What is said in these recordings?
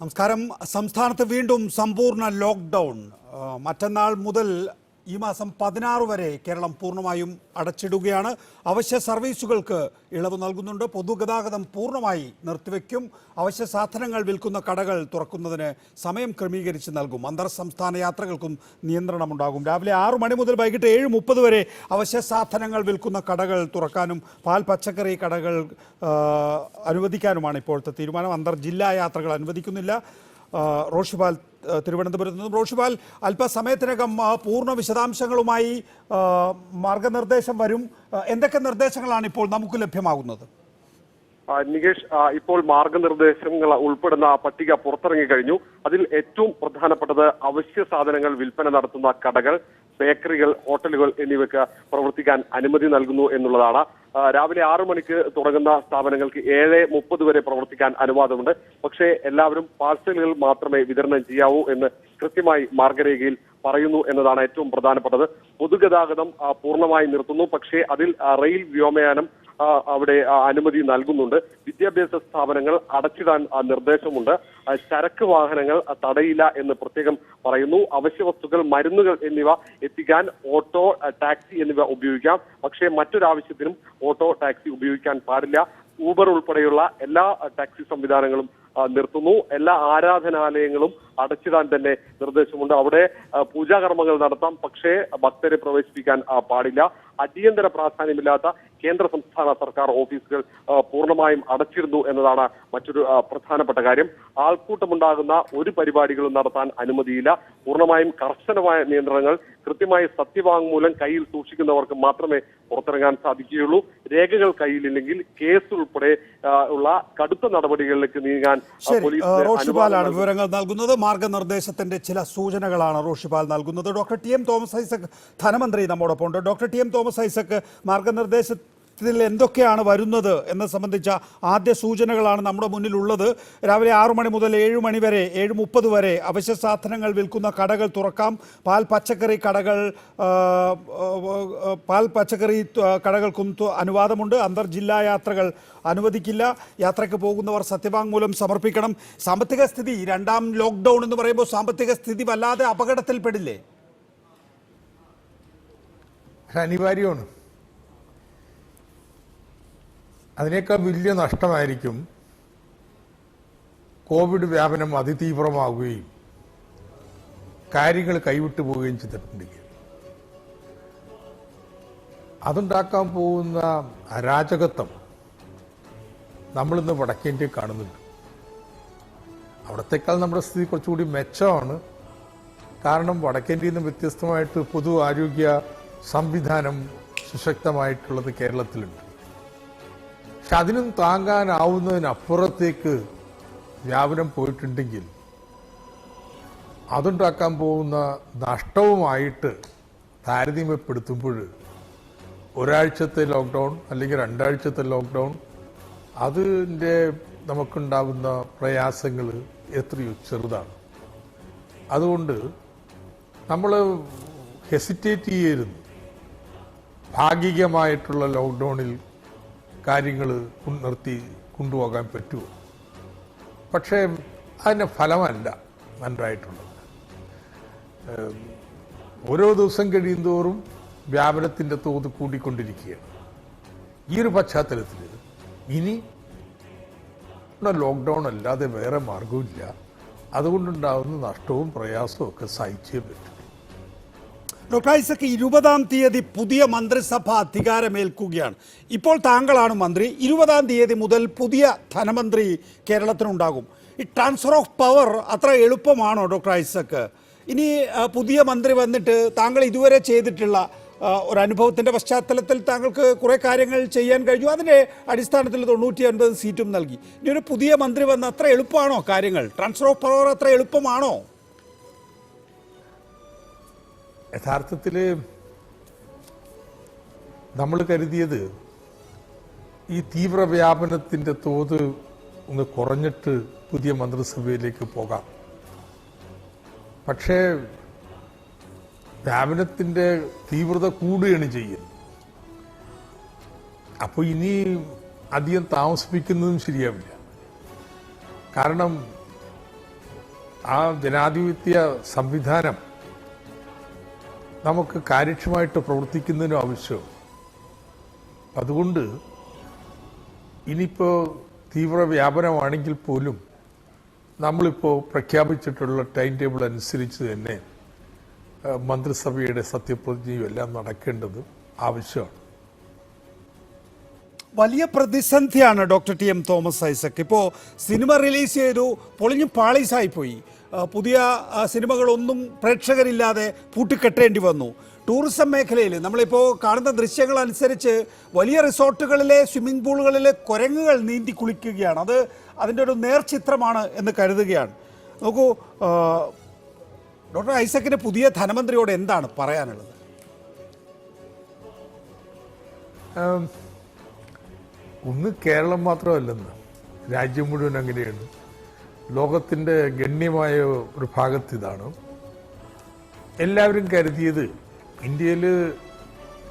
നമസ്കാരം. സംസ്ഥാനത്ത് വീണ്ടും സമ്പൂർണ്ണ ലോക്ക്ഡൗൺ. മറ്റന്നാൾ മുതൽ ഈ മാസം 16 വരെ കേരളം പൂർണ്ണമായും അടച്ചിടുകയാണ്. അവശ്യ സർവീസുകൾക്ക് ഇളവ് നൽകുന്നുണ്ട്. പൊതുഗതാഗതം പൂർണ്ണമായി നിർത്തിവെക്കും. അവശ്യ സാധനങ്ങൾ വിൽക്കുന്ന കടകൾ തുറക്കുന്നതിന് സമയം ക്രമീകരിച്ച് നൽകും. അന്തർ സംസ്ഥാന യാത്രകൾക്കും നിയന്ത്രണമുണ്ടാകും. രാവിലെ 6 മണി മുതൽ വൈകിട്ട് 7:30 വരെ അവശ്യ സാധനങ്ങൾ വിൽക്കുന്ന കടകൾ തുറക്കാനും പാൽ പച്ചക്കറി കടകൾ അനുവദിക്കാനുമാണ് ഇപ്പോഴത്തെ തീരുമാനം. അന്തർ ജില്ലാ യാത്രകൾ അനുവദിക്കുന്നില്ല. റോഷിപാൽ തിരുവനന്തപുരത്ത് നിന്നും. റോഷിപാൽ, അല്പസമയത്തിനകം പൂർണ്ണ വിശദാംശങ്ങളുമായി മാർഗനിർദ്ദേശം വരും. എന്തൊക്കെ നിർദ്ദേശങ്ങളാണ് ഇപ്പോൾ നമുക്ക് ലഭ്യമാകുന്നത്? നികേഷ്, ഇപ്പോൾ മാർഗനിർദ്ദേശങ്ങൾ ഉൾപ്പെടുന്ന പട്ടിക പുറത്തിറങ്ങി കഴിഞ്ഞു. അതിൽ ഏറ്റവും പ്രധാനപ്പെട്ടത് അവശ്യ സാധനങ്ങൾ വിൽപ്പന നടത്തുന്ന കടകൾ, ബേക്കറികൾ, ഹോട്ടലുകൾ എന്നിവയ്ക്ക് പ്രവർത്തിക്കാൻ അനുമതി നൽകുന്നു എന്നുള്ളതാണ്. രാവിലെ 6 മണിക്ക് തുടങ്ങുന്ന സ്ഥാപനങ്ങൾക്ക് 7:30 വരെ പ്രവർത്തിക്കാൻ അനുവാദമുണ്ട്. പക്ഷേ എല്ലാവരും പാഴ്സലുകൾ മാത്രമേ വിതരണം ചെയ്യാവൂ എന്ന് കൃത്യമായി മാർഗരേഖയിൽ പറയുന്നു എന്നതാണ് ഏറ്റവും പ്രധാനപ്പെട്ടത്. പൊതുഗതാഗതം പൂർണ്ണമായി നിർത്തുന്നു. പക്ഷേ അതിൽ റെയിൽ, വ്യോമയാനം അവിടെ അനുമതി നൽകുന്നുണ്ട്. വിദ്യാഭ്യാസ സ്ഥാപനങ്ങൾ അടച്ചിടാൻ നിർദ്ദേശമുണ്ട്. ചരക്ക് വാഹനങ്ങൾ തടയില്ല എന്ന് പ്രത്യേകം പറയുന്നു. അവശ്യ വസ്തുക്കൾ, മരുന്നുകൾ എന്നിവ എത്തിക്കാൻ ഓട്ടോ, ടാക്സി എന്നിവ ഉപയോഗിക്കാം. പക്ഷേ മറ്റൊരാവശ്യത്തിനും ഓട്ടോ, ടാക്സി ഉപയോഗിക്കാൻ പാടില്ല. ഊബർ ഉൾപ്പെടെയുള്ള എല്ലാ ടാക്സി സംവിധാനങ്ങളും നിർത്തുന്നു. എല്ലാ ആരാധനാലയങ്ങളും അടച്ചിടാൻ തന്നെ നിർദ്ദേശമുണ്ട്. അവിടെ പൂജാകർമ്മങ്ങൾ നടത്താം, പക്ഷേ ഭക്തരെ പ്രവേശിപ്പിക്കാൻ പാടില്ല. അടിയന്തര പ്രാധാന്യമില്ലാത്ത കേന്ദ്ര സംസ്ഥാന സർക്കാർ ഓഫീസുകൾ പൂർണ്ണമായും അടച്ചിരുന്നു എന്നതാണ് മറ്റൊരു പ്രധാനപ്പെട്ട കാര്യം. ആൾക്കൂട്ടമുണ്ടാകുന്ന ഒരു പരിപാടികളും നടത്താൻ അനുമതിയില്ല. പൂർണ്ണമായും കർശനമായ നിയന്ത്രണങ്ങൾ. കൃത്യമായി സത്യവാങ്മൂലം കയ്യിൽ സൂക്ഷിക്കുന്നവർക്ക് മാത്രമേ പുറത്തിറങ്ങാൻ സാധിക്കുകയുള്ളൂ. രേഖകൾ കയ്യിലില്ലെങ്കിൽ കേസ് ഉൾപ്പെടെ ഉള്ള കടുത്ത നടപടികളിലേക്ക് നീങ്ങാൻ റോഷിപാലാണ് വിവരങ്ങൾ നൽകുന്നത്. മാർഗനിർദ്ദേശത്തിന്റെ ചില സൂചനകളാണ് റോഷിപാൽ നൽകുന്നത്. Doctor TM. തോമസ് ഐസക് ധനമന്ത്രി നമ്മോടൊപ്പം ഉണ്ട്. Doctor TM. തോമസ് ഐസക്, മാർഗനിർദ്ദേശത്തിൽ എന്തൊക്കെയാണ് വരുന്നത് എന്നത് സംബന്ധിച്ച ആദ്യ സൂചനകളാണ് നമ്മുടെ മുന്നിലുള്ളത്. രാവിലെ 6 മണി മുതൽ 7 മണി വരെ, 7:30 വരെ അവശ്യ സാധനങ്ങൾ വിൽക്കുന്ന കടകൾ തുറക്കാം. പാൽ പച്ചക്കറി കടകൾക്കും അനുവാദമുണ്ട്. അന്തർ ജില്ലാ യാത്രകൾ അനുവദിക്കില്ല. യാത്രയ്ക്ക് പോകുന്നവർ സത്യവാങ്മൂലം സമർപ്പിക്കണം. സാമ്പത്തിക സ്ഥിതി, രണ്ടാം ലോക്ക്ഡൗൺ എന്ന് പറയുമ്പോൾ സാമ്പത്തിക സ്ഥിതി വല്ലാതെ അപകടത്തിൽപ്പെടില്ലേ? അനിവാര്യമാണ്. അതിനേക്കാൾ വലിയ നഷ്ടമായിരിക്കും കോവിഡ് വ്യാപനം അതിതീവ്രമാവുകയും കാര്യങ്ങൾ കൈവിട്ടു പോവുകയും ചെയ്തിട്ടുണ്ടെങ്കിൽ. അതുണ്ടാക്കാൻ പോകുന്ന അരാജകത്വം നമ്മളിന്ന് വടക്കേന്ത്യയിൽ കാണുന്നുണ്ട്. അവിടത്തേക്കാൾ നമ്മുടെ സ്ഥിതി കുറച്ചുകൂടി മെച്ചമാണ്. കാരണം വടക്കേന്ത്യയിൽ നിന്ന് വ്യത്യസ്തമായിട്ട് പൊതു ആരോഗ്യ സംവിധാനം സുശക്തമായിട്ടുള്ളത് കേരളത്തിലുണ്ട്. പക്ഷെ അതിനും താങ്ങാനാവുന്നതിനപ്പുറത്തേക്ക് വ്യാപനം പോയിട്ടുണ്ടെങ്കിൽ അതുണ്ടാക്കാൻ പോകുന്ന നഷ്ടവുമായിട്ട് താരതമ്യപ്പെടുത്തുമ്പോൾ ഒരാഴ്ചത്തെ ലോക്ക്ഡൗൺ അല്ലെങ്കിൽ 2 ആഴ്ചത്തെ ലോക്ക്ഡൗൺ അതിൻ്റെ നമുക്കുണ്ടാകുന്ന പ്രയാസങ്ങൾ എത്രയോ ചെറുതാണ്. അതുകൊണ്ട് നമ്മൾ ഹെസിറ്റേറ്റ് ചെയ്യരുത്. ഭാഗികമായിട്ടുള്ള ലോക്ക്ഡൗണിൽ കാര്യങ്ങൾ നിർത്തി കൊണ്ടുപോകാൻ പറ്റുമോ? പക്ഷേ അതിൻ്റെ ഫലമല്ല നന്നായിട്ടുള്ളത്. ഓരോ ദിവസം കഴിയുന്തോറും വ്യാപനത്തിൻ്റെ തോത് കൂടിക്കൊണ്ടിരിക്കുകയാണ്. ഈ ഒരു പശ്ചാത്തലത്തിൽ ഇനി ലോക്ക്ഡൗൺ അല്ലാതെ വേറെ മാർഗമില്ല. അതുകൊണ്ടുണ്ടാകുന്ന നഷ്ടവും പ്രയാസവും ഒക്കെ സഹിച്ചേ പറ്റും. ഡോക്ടർ ഐസക്, 20-ാം തീയതി പുതിയ മന്ത്രിസഭ അധികാരമേൽക്കുകയാണ്. ഇപ്പോൾ താങ്കളാണ് മന്ത്രി. 20-ാം തീയതി മുതൽ പുതിയ ധനമന്ത്രി കേരളത്തിനുണ്ടാകും. ഈ ട്രാൻസ്ഫർ ഓഫ് പവർ അത്ര എളുപ്പമാണോ ഡോക്ടർ ഐസക്? ഇനി പുതിയ മന്ത്രി വന്നിട്ട് താങ്കൾ ഇതുവരെ ചെയ്തിട്ടുള്ള ഒരനുഭവത്തിൻ്റെ പശ്ചാത്തലത്തിൽ താങ്കൾക്ക് കുറേ കാര്യങ്ങൾ ചെയ്യാൻ കഴിഞ്ഞു. അതിൻ്റെ അടിസ്ഥാനത്തിൽ 99 സീറ്റും നൽകി. ഇനി ഒരു പുതിയ മന്ത്രി വന്ന് അത്ര എളുപ്പമാണോ കാര്യങ്ങൾ? ട്രാൻസ്ഫർ ഓഫ് പവർ അത്ര എളുപ്പമാണോ? യഥാർത്ഥത്തിൽ നമ്മൾ കരുതിയത് ഈ തീവ്രവ്യാപനത്തിൻ്റെ തോത് ഒന്ന് കുറഞ്ഞിട്ട് പുതിയ മന്ത്രിസഭയിലേക്ക് പോകാം. പക്ഷേ വ്യാപനത്തിൻ്റെ തീവ്രത കൂടുകയാണ് ചെയ്യുന്നത്. അപ്പോൾ ഇനി അധികം താമസിപ്പിക്കുന്നതും ശരിയാവില്ല. കാരണം ആ ജനാധിപത്യ സംവിധാനം നമുക്ക് കാര്യക്ഷമമായിട്ട് പ്രവർത്തിക്കുന്നതിനും ആവശ്യമാണ്. അതുകൊണ്ട് ഇനിയിപ്പോൾ തീവ്ര വ്യാപനമാണെങ്കിൽ പോലും നമ്മളിപ്പോൾ പ്രഖ്യാപിച്ചിട്ടുള്ള ടൈം ടേബിൾ അനുസരിച്ച് തന്നെ മന്ത്രിസഭയുടെ സത്യപ്രതിജ്ഞയും എല്ലാം നടക്കേണ്ടത് ആവശ്യമാണ്. വലിയ പ്രതിസന്ധിയാണ് doctor T M Thomas Isaac. ഇപ്പോൾ സിനിമ റിലീസ് ചെയ്തു, പൊളിഞ്ഞു പാളീസായിപ്പോയി. പുതിയ സിനിമകളൊന്നും പ്രേക്ഷകരില്ലാതെ പൂട്ടിക്കെട്ടേണ്ടി വന്നു. ടൂറിസം മേഖലയിൽ നമ്മളിപ്പോൾ കാണുന്ന ദൃശ്യങ്ങൾ അനുസരിച്ച് വലിയ റിസോർട്ടുകളിലെ സ്വിമ്മിംഗ് പൂളുകളിലെ കുരങ്ങുകൾ നീന്തി കുളിക്കുകയാണ്. അത് അതിൻ്റെ ഒരു നേർചിത്രമാണ് എന്ന് കരുതുകയാണ്. നോക്കൂ, ഡോക്ടർ ഐസക്കിന് പുതിയ ധനമന്ത്രിയോട് എന്താണ് പറയാനുള്ളത്? ഒന്ന് കേരളം മാത്രമല്ലെന്ന്, രാജ്യം മുഴുവൻ അങ്ങനെയാണ്. ലോകത്തിൻ്റെ ഗണ്യമായ ഒരു ഭാഗത്ത് ഇതാണ്. എല്ലാവരും കരുതിയത് ഇന്ത്യയിൽ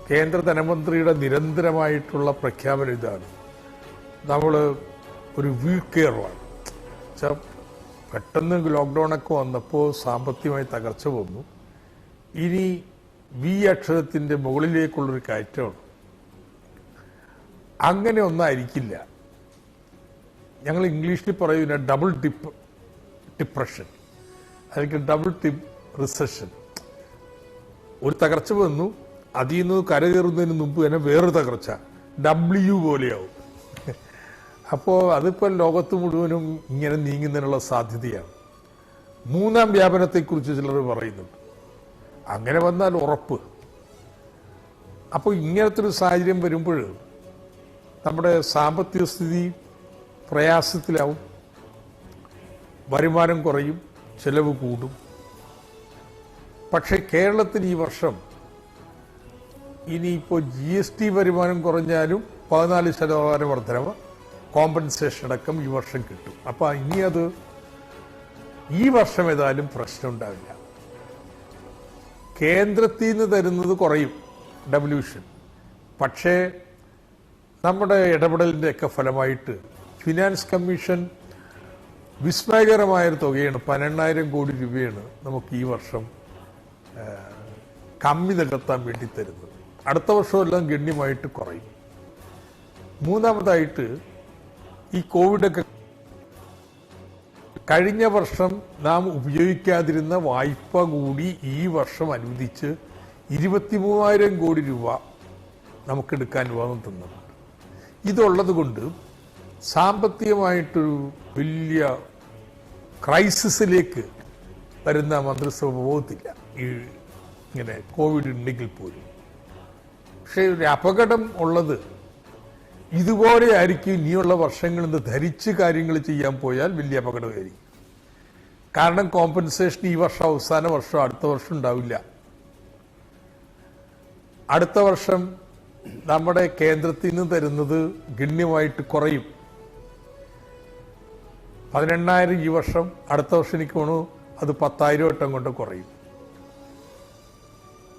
കേന്ദ്ര ധനമന്ത്രിയുടെ നിരന്തരമായിട്ടുള്ള പ്രഖ്യാപനം ഇതാണ്: നമ്മൾ ഒരു വീക്ക് കെയറാണ്. പെട്ടെന്ന് ലോക്ക്ഡൗണൊക്കെ വന്നപ്പോൾ സാമ്പത്തികമായി തകർച്ച വന്നു. ഇനി വി അക്ഷരത്തിൻ്റെ മുകളിലേക്കുള്ളൊരു കയറ്റമാണ്. അങ്ങനെ ഒന്നായിരിക്കില്ല. ഞങ്ങൾ ഇംഗ്ലീഷിൽ പറയുന്ന ഡബിൾ ഡിപ്രഷൻ അല്ലെങ്കിൽ ഡബിൾ റിസഷൻ. ഒരു തകർച്ച വന്നു, അതിൽ നിന്ന് കരകയറുന്നതിന് മുമ്പ് തന്നെ വേറൊരു തകർച്ച, W പോലെയാവും. അപ്പോൾ അതിപ്പോൾ ലോകത്ത് മുഴുവനും ഇങ്ങനെ നീങ്ങുന്നതിനുള്ള സാധ്യതയാണ്. മൂന്നാം വ്യാപനത്തെക്കുറിച്ച് ചിലർ പറയുന്നുണ്ട്. അങ്ങനെ വന്നാൽ ഉറപ്പ്. അപ്പോൾ ഇങ്ങനത്തെ ഒരു സാഹചര്യം വരുമ്പോൾ നമ്മുടെ സാമ്പത്തിക സ്ഥിതി പ്രയാസത്തിലാവും, വരുമാനം കുറയും, ചെലവ് കൂടും. പക്ഷേ കേരളത്തിന് ഈ വർഷം ഇനിയിപ്പോൾ GST വരുമാനം കുറഞ്ഞാലും 14% വർധനവ് കോമ്പൻസേഷൻ അടക്കം ഈ വർഷം കിട്ടും. അപ്പോൾ ഇനി അത് ഈ വർഷം ഏതായാലും പ്രശ്നം ഉണ്ടാവില്ല. കേന്ദ്രത്തിൽ നിന്ന് തരുന്നത് കുറയും, ഡെവല്യൂഷൻ. പക്ഷേ നമ്മുടെ ഇടപെടലിൻ്റെയൊക്കെ ഫലമായിട്ട് ഫിനാൻസ് കമ്മീഷൻ വിസ്മയകരമായൊരു തുകയാണ്, 12,000 കോടി രൂപയാണ് നമുക്ക് ഈ വർഷം കമ്മി നികത്താൻ വേണ്ടി തരുന്നത്. അടുത്ത വർഷമെല്ലാം ഗണ്യമായിട്ട് കുറയും. മൂന്നാമതായിട്ട് ഈ കോവിഡൊക്കെ കഴിഞ്ഞ വർഷം നാം ഉപയോഗിക്കാതിരുന്ന വായ്പ കൂടി ഈ വർഷം അനുവദിച്ച് 23,000 കോടി രൂപ നമുക്കെടുക്കാൻ അനുവാദം തന്നിട്ടുണ്ട്. ഇതുള്ളത് കൊണ്ട് സാമ്പത്തികമായിട്ടൊരു വലിയ ക്രൈസിസിലേക്ക് വരുന്ന മന്ത്രിസഭ പോകത്തില്ല ഈ ഇങ്ങനെ കോവിഡ് ഉണ്ടെങ്കിൽ പോലും. പക്ഷേ ഒരു അപകടം ഉള്ളത് ഇതുപോലെ ആയിരിക്കും ഇനിയുള്ള വർഷങ്ങളിൽ ധരിച്ച് കാര്യങ്ങൾ ചെയ്യാൻ പോയാൽ വലിയ അപകടമായിരിക്കും. കാരണം കോമ്പൻസേഷൻ ഈ വർഷം അവസാന വർഷം അടുത്ത വർഷം ഉണ്ടാവില്ല. അടുത്ത വർഷം നമ്മുടെ കേന്ദ്രത്തിൽ നിന്ന് തരുന്നത് ഗണ്യമായിട്ട് കുറയും. 18,000 ഈ വർഷം, അടുത്ത വർഷം എനിക്ക് തോന്നുന്നു അത് 10,000 വട്ടം കൊണ്ട് കുറയും.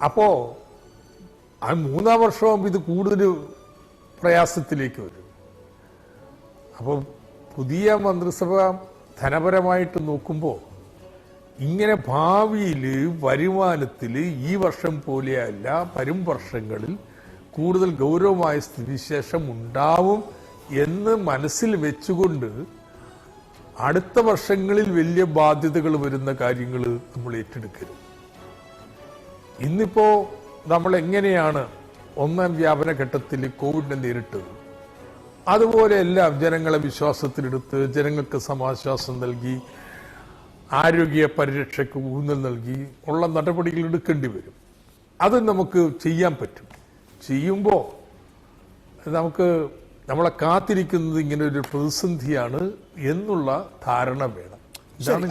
അപ്പോ ആ മൂന്നാം വർഷമാകുമ്പോൾ ഇത് കൂടുതൽ പ്രയാസത്തിലേക്ക് വരും. അപ്പോൾ പുതിയ മന്ത്രിസഭ ധനപരമായിട്ട് നോക്കുമ്പോൾ ഇങ്ങനെ ഭാവിയിൽ വരുമാനത്തിൽ ഈ വർഷം പോലെയല്ല വരും വർഷങ്ങളിൽ കൂടുതൽ ഗൗരവമായ സ്ഥിതിവിശേഷം ഉണ്ടാവും എന്ന് മനസ്സിൽ വെച്ചുകൊണ്ട് അടുത്ത വർഷങ്ങളിൽ വലിയ ബാധ്യതകൾ വരുന്ന കാര്യങ്ങൾ നമ്മൾ ഏറ്റെടുക്കരുത്. ഇന്നിപ്പോ നമ്മൾ എങ്ങനെയാണ് ഒന്നാം വ്യാപന ഘട്ടത്തിൽ കോവിഡിനെ നേരിട്ടത്, അതുപോലെ എല്ലാം ജനങ്ങളെ വിശ്വാസത്തിലെടുത്ത് ജനങ്ങൾക്ക് സമാശ്വാസം നൽകി ആരോഗ്യ പരിരക്ഷയ്ക്ക് ഊന്നൽ നൽകി ഉള്ള നടപടികൾ എടുക്കേണ്ടി വരും. അത് നമുക്ക് ചെയ്യാൻ പറ്റും. ചെയ്യുമ്പോൾ നമുക്ക് നമ്മളെ കാത്തിരിക്കുന്നത് ഇങ്ങനെ ഒരു പ്രതിസന്ധിയാണ് എന്നുള്ള ധാരണ വേണം.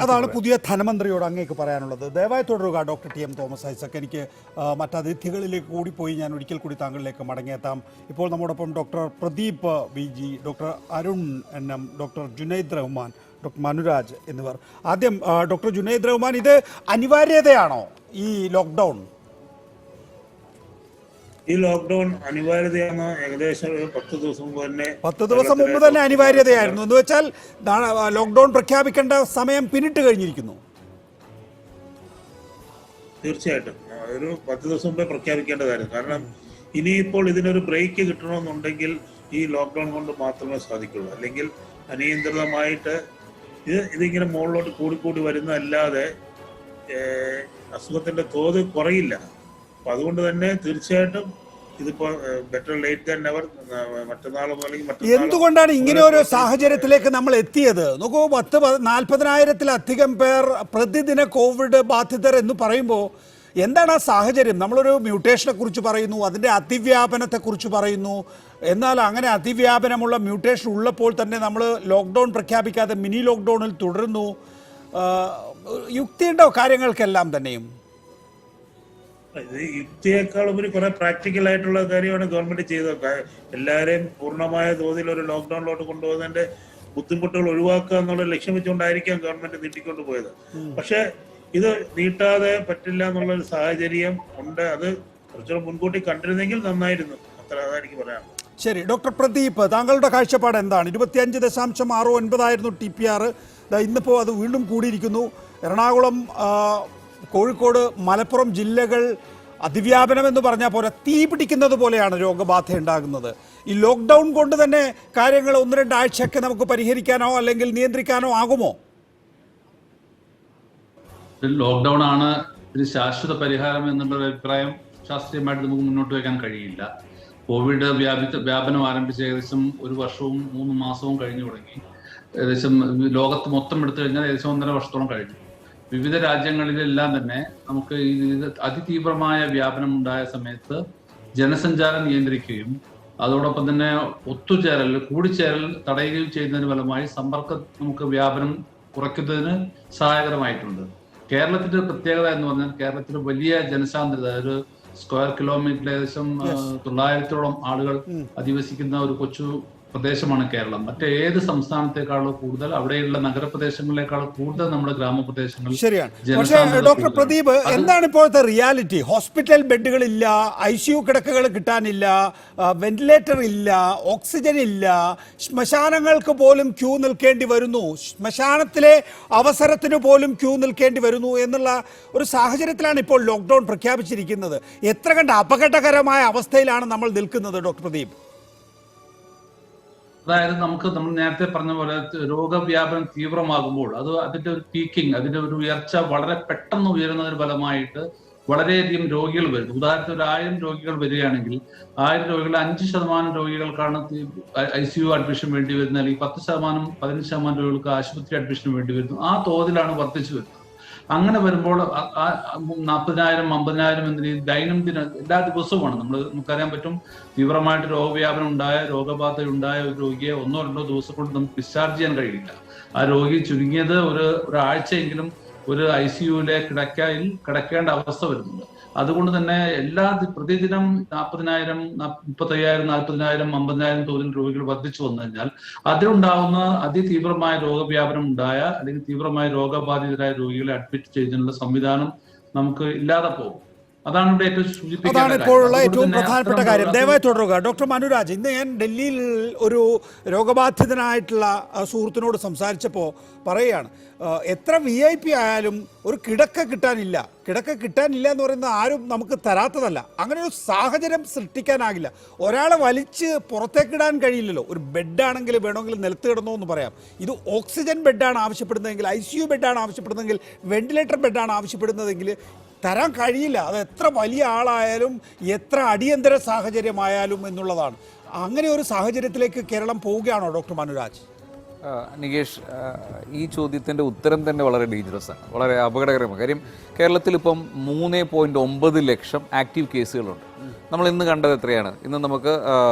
അതാണ് പുതിയ ധനമന്ത്രിയോട് അങ്ങേക്ക് പറയാനുള്ളത്. ദയവായി തുടരുക doctor T M Thomas Isaac. എനിക്ക് മറ്റതിഥികളിലേക്ക് കൂടി പോയി ഞാൻ ഒരിക്കൽ കൂടി താങ്കളിലേക്ക് മടങ്ങിയെത്താം. ഇപ്പോൾ നമ്മോടൊപ്പം doctor Pradeep VG, doctor Arun NM, doctor Junaid Rahman, doctor Manuraj എന്നിവർ. ആദ്യം ഡോക്ടർ ജുനൈദ് റഹ്മാൻ, ഇത് അനിവാര്യതയാണോ ഈ ലോക്ക്ഡൗൺ? ഈ ലോക്ക്ഡൌൺ അനിവാര്യതയാണ്. ഏകദേശം 10 ദിവസം മുമ്പ് തന്നെ 10 ദിവസം മുമ്പ് തന്നെ അനിവാര്യതയായിരുന്നു എന്ന് വെച്ചാൽ ലോക്ക്ഡൗൺ പ്രഖ്യാപിക്കേണ്ട സമയം പിന്നിട്ട് കഴിഞ്ഞിരിക്കുന്നു. തീർച്ചയായിട്ടും ഒരു 10 ദിവസം മുമ്പേ പ്രഖ്യാപിക്കേണ്ടതായിരുന്നു. കാരണം ഇനിയിപ്പോൾ ഇതിനൊരു ബ്രേക്ക് കിട്ടണമെന്നുണ്ടെങ്കിൽ ഈ ലോക്ക്ഡൗൺ കൊണ്ട് മാത്രമേ സാധിക്കുള്ളൂ. അല്ലെങ്കിൽ അനിയന്ത്രിതമായിട്ട് ഇതിങ്ങനെ മുകളിലോട്ട് കൂടിക്കൂടി വരുന്നതല്ലാതെ അസുഖത്തിന്റെ തോത് കുറയില്ല. അപ്പൊ അതുകൊണ്ട് തന്നെ തീർച്ചയായിട്ടും ഇതിപ്പോ ബെറ്റർ ലേറ്റ് ദാൻ നെവർ. മറ്റന്നാളോ അല്ലെങ്കിൽ എന്തുകൊണ്ടാണ് ഇങ്ങനെ ഒരു സാഹചര്യത്തിലേക്ക് നമ്മൾ എത്തിയത്? നോക്കൂ, 40,000-ത്തിലധികം പേർ പ്രതിദിന കോവിഡ് ബാധിതർ എന്ന് പറയുമ്പോൾ എന്താണ് ആ സാഹചര്യം? നമ്മളൊരു മ്യൂട്ടേഷനെ കുറിച്ച് പറയുന്നു, അതിൻ്റെ അതിവ്യാപനത്തെക്കുറിച്ച് പറയുന്നു. എന്നാൽ അങ്ങനെ അതിവ്യാപനമുള്ള മ്യൂട്ടേഷൻ ഉള്ളപ്പോൾ തന്നെ നമ്മൾ ലോക്ക്ഡൗൺ പ്രഖ്യാപിക്കാതെ മിനി ലോക്ക്ഡൗണിൽ തുടരുന്നു. യുക്തിയുണ്ടോ കാര്യങ്ങൾക്കെല്ലാം തന്നെയും? ഇത് യുക്തിയേക്കാൾ ഉപരി കുറെ പ്രാക്ടിക്കൽ ആയിട്ടുള്ള കാര്യമാണ് ഗവൺമെന്റ് ചെയ്തത്. എല്ലാവരെയും പൂർണ്ണമായ തോതിൽ ഒരു ലോക്ക്ഡൌണിലോട്ട് കൊണ്ടുപോകുന്നതിന്റെ ബുദ്ധിമുട്ടുകൾ ഒഴിവാക്കുക എന്നുള്ള ലക്ഷ്യം വെച്ചുകൊണ്ടായിരിക്കാം ഗവൺമെന്റ് നീട്ടിക്കൊണ്ട് പോയത്. പക്ഷെ ഇത് നീട്ടാതെ പറ്റില്ല എന്നുള്ള ഒരു സാഹചര്യം ഉണ്ട്. അത് കുറച്ചുകൂടെ മുൻകൂട്ടി കണ്ടിരുന്നെങ്കിൽ നന്നായിരുന്നു. അതായിരിക്കും പറയാം. ശരി, ഡോക്ടർ പ്രദീപ്, താങ്കളുടെ കാഴ്ചപ്പാട് എന്താണ്? 25.69 ആയിരുന്നു TPR. ഇന്നിപ്പോൾ അത് വീണ്ടും കൂടിയിരിക്കുന്നു. എറണാകുളം, കോഴിക്കോട്, മലപ്പുറം ജില്ലകൾ അതിവ്യാപനം എന്ന് പറഞ്ഞാൽ പോലെ തീ പിടിക്കുന്നത് പോലെയാണ് രോഗബാധ ഉണ്ടാകുന്നത്. ഈ ലോക്ക്ഡൗൺ കൊണ്ട് തന്നെ കാര്യങ്ങൾ 1-2 ആഴ്ചയൊക്കെ നമുക്ക് പരിഹരിക്കാനോ അല്ലെങ്കിൽ നിയന്ത്രിക്കാനോ ആകുമോ? ലോക്ക്ഡൗൺ ആണ് ഒരു ശാശ്വത പരിഹാരം എന്നുള്ള അഭിപ്രായം ശാസ്ത്രീയമായിട്ട് നമുക്ക് മുന്നോട്ട് വയ്ക്കാൻ കഴിയില്ല. കോവിഡ് വ്യാപനം ആരംഭിച്ച് ഏകദേശം 1 വർഷവും 3 മാസവും കഴിഞ്ഞു തുടങ്ങി. ഏകദേശം ലോകത്ത് മൊത്തം എടുത്തു കഴിഞ്ഞാൽ ഏകദേശം 1.5 വർഷത്തോളം കഴിഞ്ഞു. വിവിധ രാജ്യങ്ങളിലെല്ലാം തന്നെ നമുക്ക് അതിതീവ്രമായ വ്യാപനം ഉണ്ടായ സമയത്ത് ജനസഞ്ചാരം നിയന്ത്രിക്കുകയും അതോടൊപ്പം തന്നെ കൂടിച്ചേരൽ തടയുകയും ചെയ്യുന്നതിന് ഫലമായി സമ്പർക്കം നമുക്ക് വ്യാപനം കുറയ്ക്കുന്നതിന് സഹായകരമായിട്ടുണ്ട്. കേരളത്തിന്റെ പ്രത്യേകത എന്ന് പറഞ്ഞാൽ കേരളത്തിൽ വലിയ ജനസാന്ദ്രത, ഒരു സ്ക്വയർ കിലോമീറ്ററിൽ ഏകദേശം 900-ഓളം ആളുകൾ അധിവസിക്കുന്ന ഒരു കൊച്ചു പ്രദേശമാണ് കേരളം. മറ്റേത് സംസ്ഥാനത്തെക്കാളും കൂടുതൽ അവിടെയുള്ള നഗരപ്രദേശങ്ങളെക്കാളും കൂടുതൽ നമ്മുടെ ഗ്രാമപ്രദേശങ്ങൾ. ശരിയാണ്. പക്ഷേ ഡോക്ടർ പ്രദീപ്, എന്താണ് ഇപ്പോഴത്തെ റിയാലിറ്റി? ഹോസ്പിറ്റൽ ബെഡുകളില്ല, ICU കിടക്കകൾ കിട്ടാനില്ല, വെന്റിലേറ്റർ ഇല്ല, ഓക്സിജൻ ഇല്ല, ശ്മശാനങ്ങൾക്ക് പോലും ക്യൂ നിൽക്കേണ്ടി വരുന്നു, ശ്മശാനത്തിലെ അവസരത്തിന് പോലും ക്യൂ നിൽക്കേണ്ടി വരുന്നു എന്നുള്ള ഒരു സാഹചര്യത്തിലാണ് ഇപ്പോൾ ലോക്ക്ഡൗൺ പ്രഖ്യാപിച്ചിരിക്കുന്നത്. എത്ര കണ്ട് അപകടകരമായ അവസ്ഥയിലാണ് നമ്മൾ നിൽക്കുന്നത് ഡോക്ടർ പ്രദീപ്? അതായത് നമ്മൾ നേരത്തെ പറഞ്ഞ പോലെ രോഗവ്യാപനം തീവ്രമാകുമ്പോൾ അതിന്റെ ഒരു പീക്കിംഗ്, അതിന്റെ ഒരു ഉയർച്ച വളരെ പെട്ടെന്ന് ഉയരുന്നതിന് ഫലമായിട്ട് വളരെയധികം രോഗികൾ വരുന്നു. ഉദാഹരണത്തിന് 1000 രോഗികൾ വരികയാണെങ്കിൽ 1000 രോഗികൾ 5% രോഗികൾക്കാണ് ICU അഡ്മിഷൻ വേണ്ടി വരുന്നത്, അല്ലെങ്കിൽ 10%, 15% രോഗികൾക്ക് ആശുപത്രി അഡ്മിഷൻ വേണ്ടി വരുന്നു. ആ തോതിലാണ് വർദ്ധിച്ചു വരുന്നത്. അങ്ങനെ വരുമ്പോൾ 40,000, 50,000 എന്ന രീതിയിൽ ദൈനംദിന എല്ലാ ദിവസവുമാണ് നമുക്കറിയാൻ പറ്റും. തീവ്രമായിട്ട് രോഗബാധ ഉണ്ടായ ഒരു രോഗിയെ 1-2 ദിവസം കൊണ്ട് നമുക്ക് ഡിസ്ചാർജ് ചെയ്യാൻ കഴിയില്ല. ആ രോഗി ചുരുങ്ങിയത് ഒരാഴ്ചയെങ്കിലും ഒരു ICUവിലെ കിടക്കേണ്ട അവസ്ഥ വരുന്നുണ്ട്. അതുകൊണ്ട് തന്നെ പ്രതിദിനം 40,000, 35,000, 40,000, 50,000 തോതിൽ രോഗികൾ വർദ്ധിച്ചു വന്നു കഴിഞ്ഞാൽ അതിലുണ്ടാവുന്ന അതിതീവ്രമായ രോഗവ്യാപനം ഉണ്ടായ അല്ലെങ്കിൽ തീവ്രമായ രോഗബാധിതരായ രോഗികളെ അഡ്മിറ്റ് ചെയ്യുന്നതിനുള്ള സംവിധാനം നമുക്ക് ഇല്ലാതെ പോകും. അതാണ് ഇപ്പോഴുള്ള ഏറ്റവും പ്രധാനപ്പെട്ട കാര്യം. ദയവായി തുടരുക ഡോക്ടർ മനുരാജ്. ഇന്ന് ഞാൻ ഡൽഹിയിൽ ഒരു രോഗബാധിതനായിട്ടുള്ള സുഹൃത്തിനോട് സംസാരിച്ചപ്പോൾ പറയുകയാണ്, എത്ര VIP ആയാലും ഒരു കിടക്ക കിട്ടാനില്ല എന്ന് പറയുന്നത് ആരും നമുക്ക് തരാത്തതല്ല. അങ്ങനെ ഒരു സാഹചര്യം സൃഷ്ടിക്കാനാകില്ല. ഒരാളെ വലിച്ച് പുറത്തേക്കിടാൻ കഴിയില്ലല്ലോ. ഒരു ബെഡാണെങ്കിൽ വേണമെങ്കിൽ നിലത്ത് കിടന്നോ എന്ന് പറയാം. ഇത് ഓക്സിജൻ ബെഡാണ് ആവശ്യപ്പെടുന്നതെങ്കിൽ, ICU ബെഡാണ് ആവശ്യപ്പെടുന്നതെങ്കിൽ, വെന്റിലേറ്റർ ബെഡാണ് ആവശ്യപ്പെടുന്നതെങ്കിൽ തരാൻ കഴിയില്ല. അത് എത്ര വലിയ ആളായാലും എത്ര അടിയന്തര സാഹചര്യമായാലും എന്നുള്ളതാണ്. അങ്ങനെ ഒരു സാഹചര്യത്തിലേക്ക് കേരളം പോവുകയാണോ ഡോക്ടർ മനുരാജ്? നികേഷ്, ഈ ചോദ്യത്തിൻ്റെ ഉത്തരം തന്നെ വളരെ ഡേഞ്ചറസ് ആണ്, വളരെ അപകടകരമാണ്. കാര്യം കേരളത്തിൽ ഇപ്പം 3.9 ലക്ഷം ആക്റ്റീവ് കേസുകളുണ്ട്. നമ്മൾ ഇന്ന് കണ്ടത് എത്രയാണ്? ഇന്ന് നമുക്ക്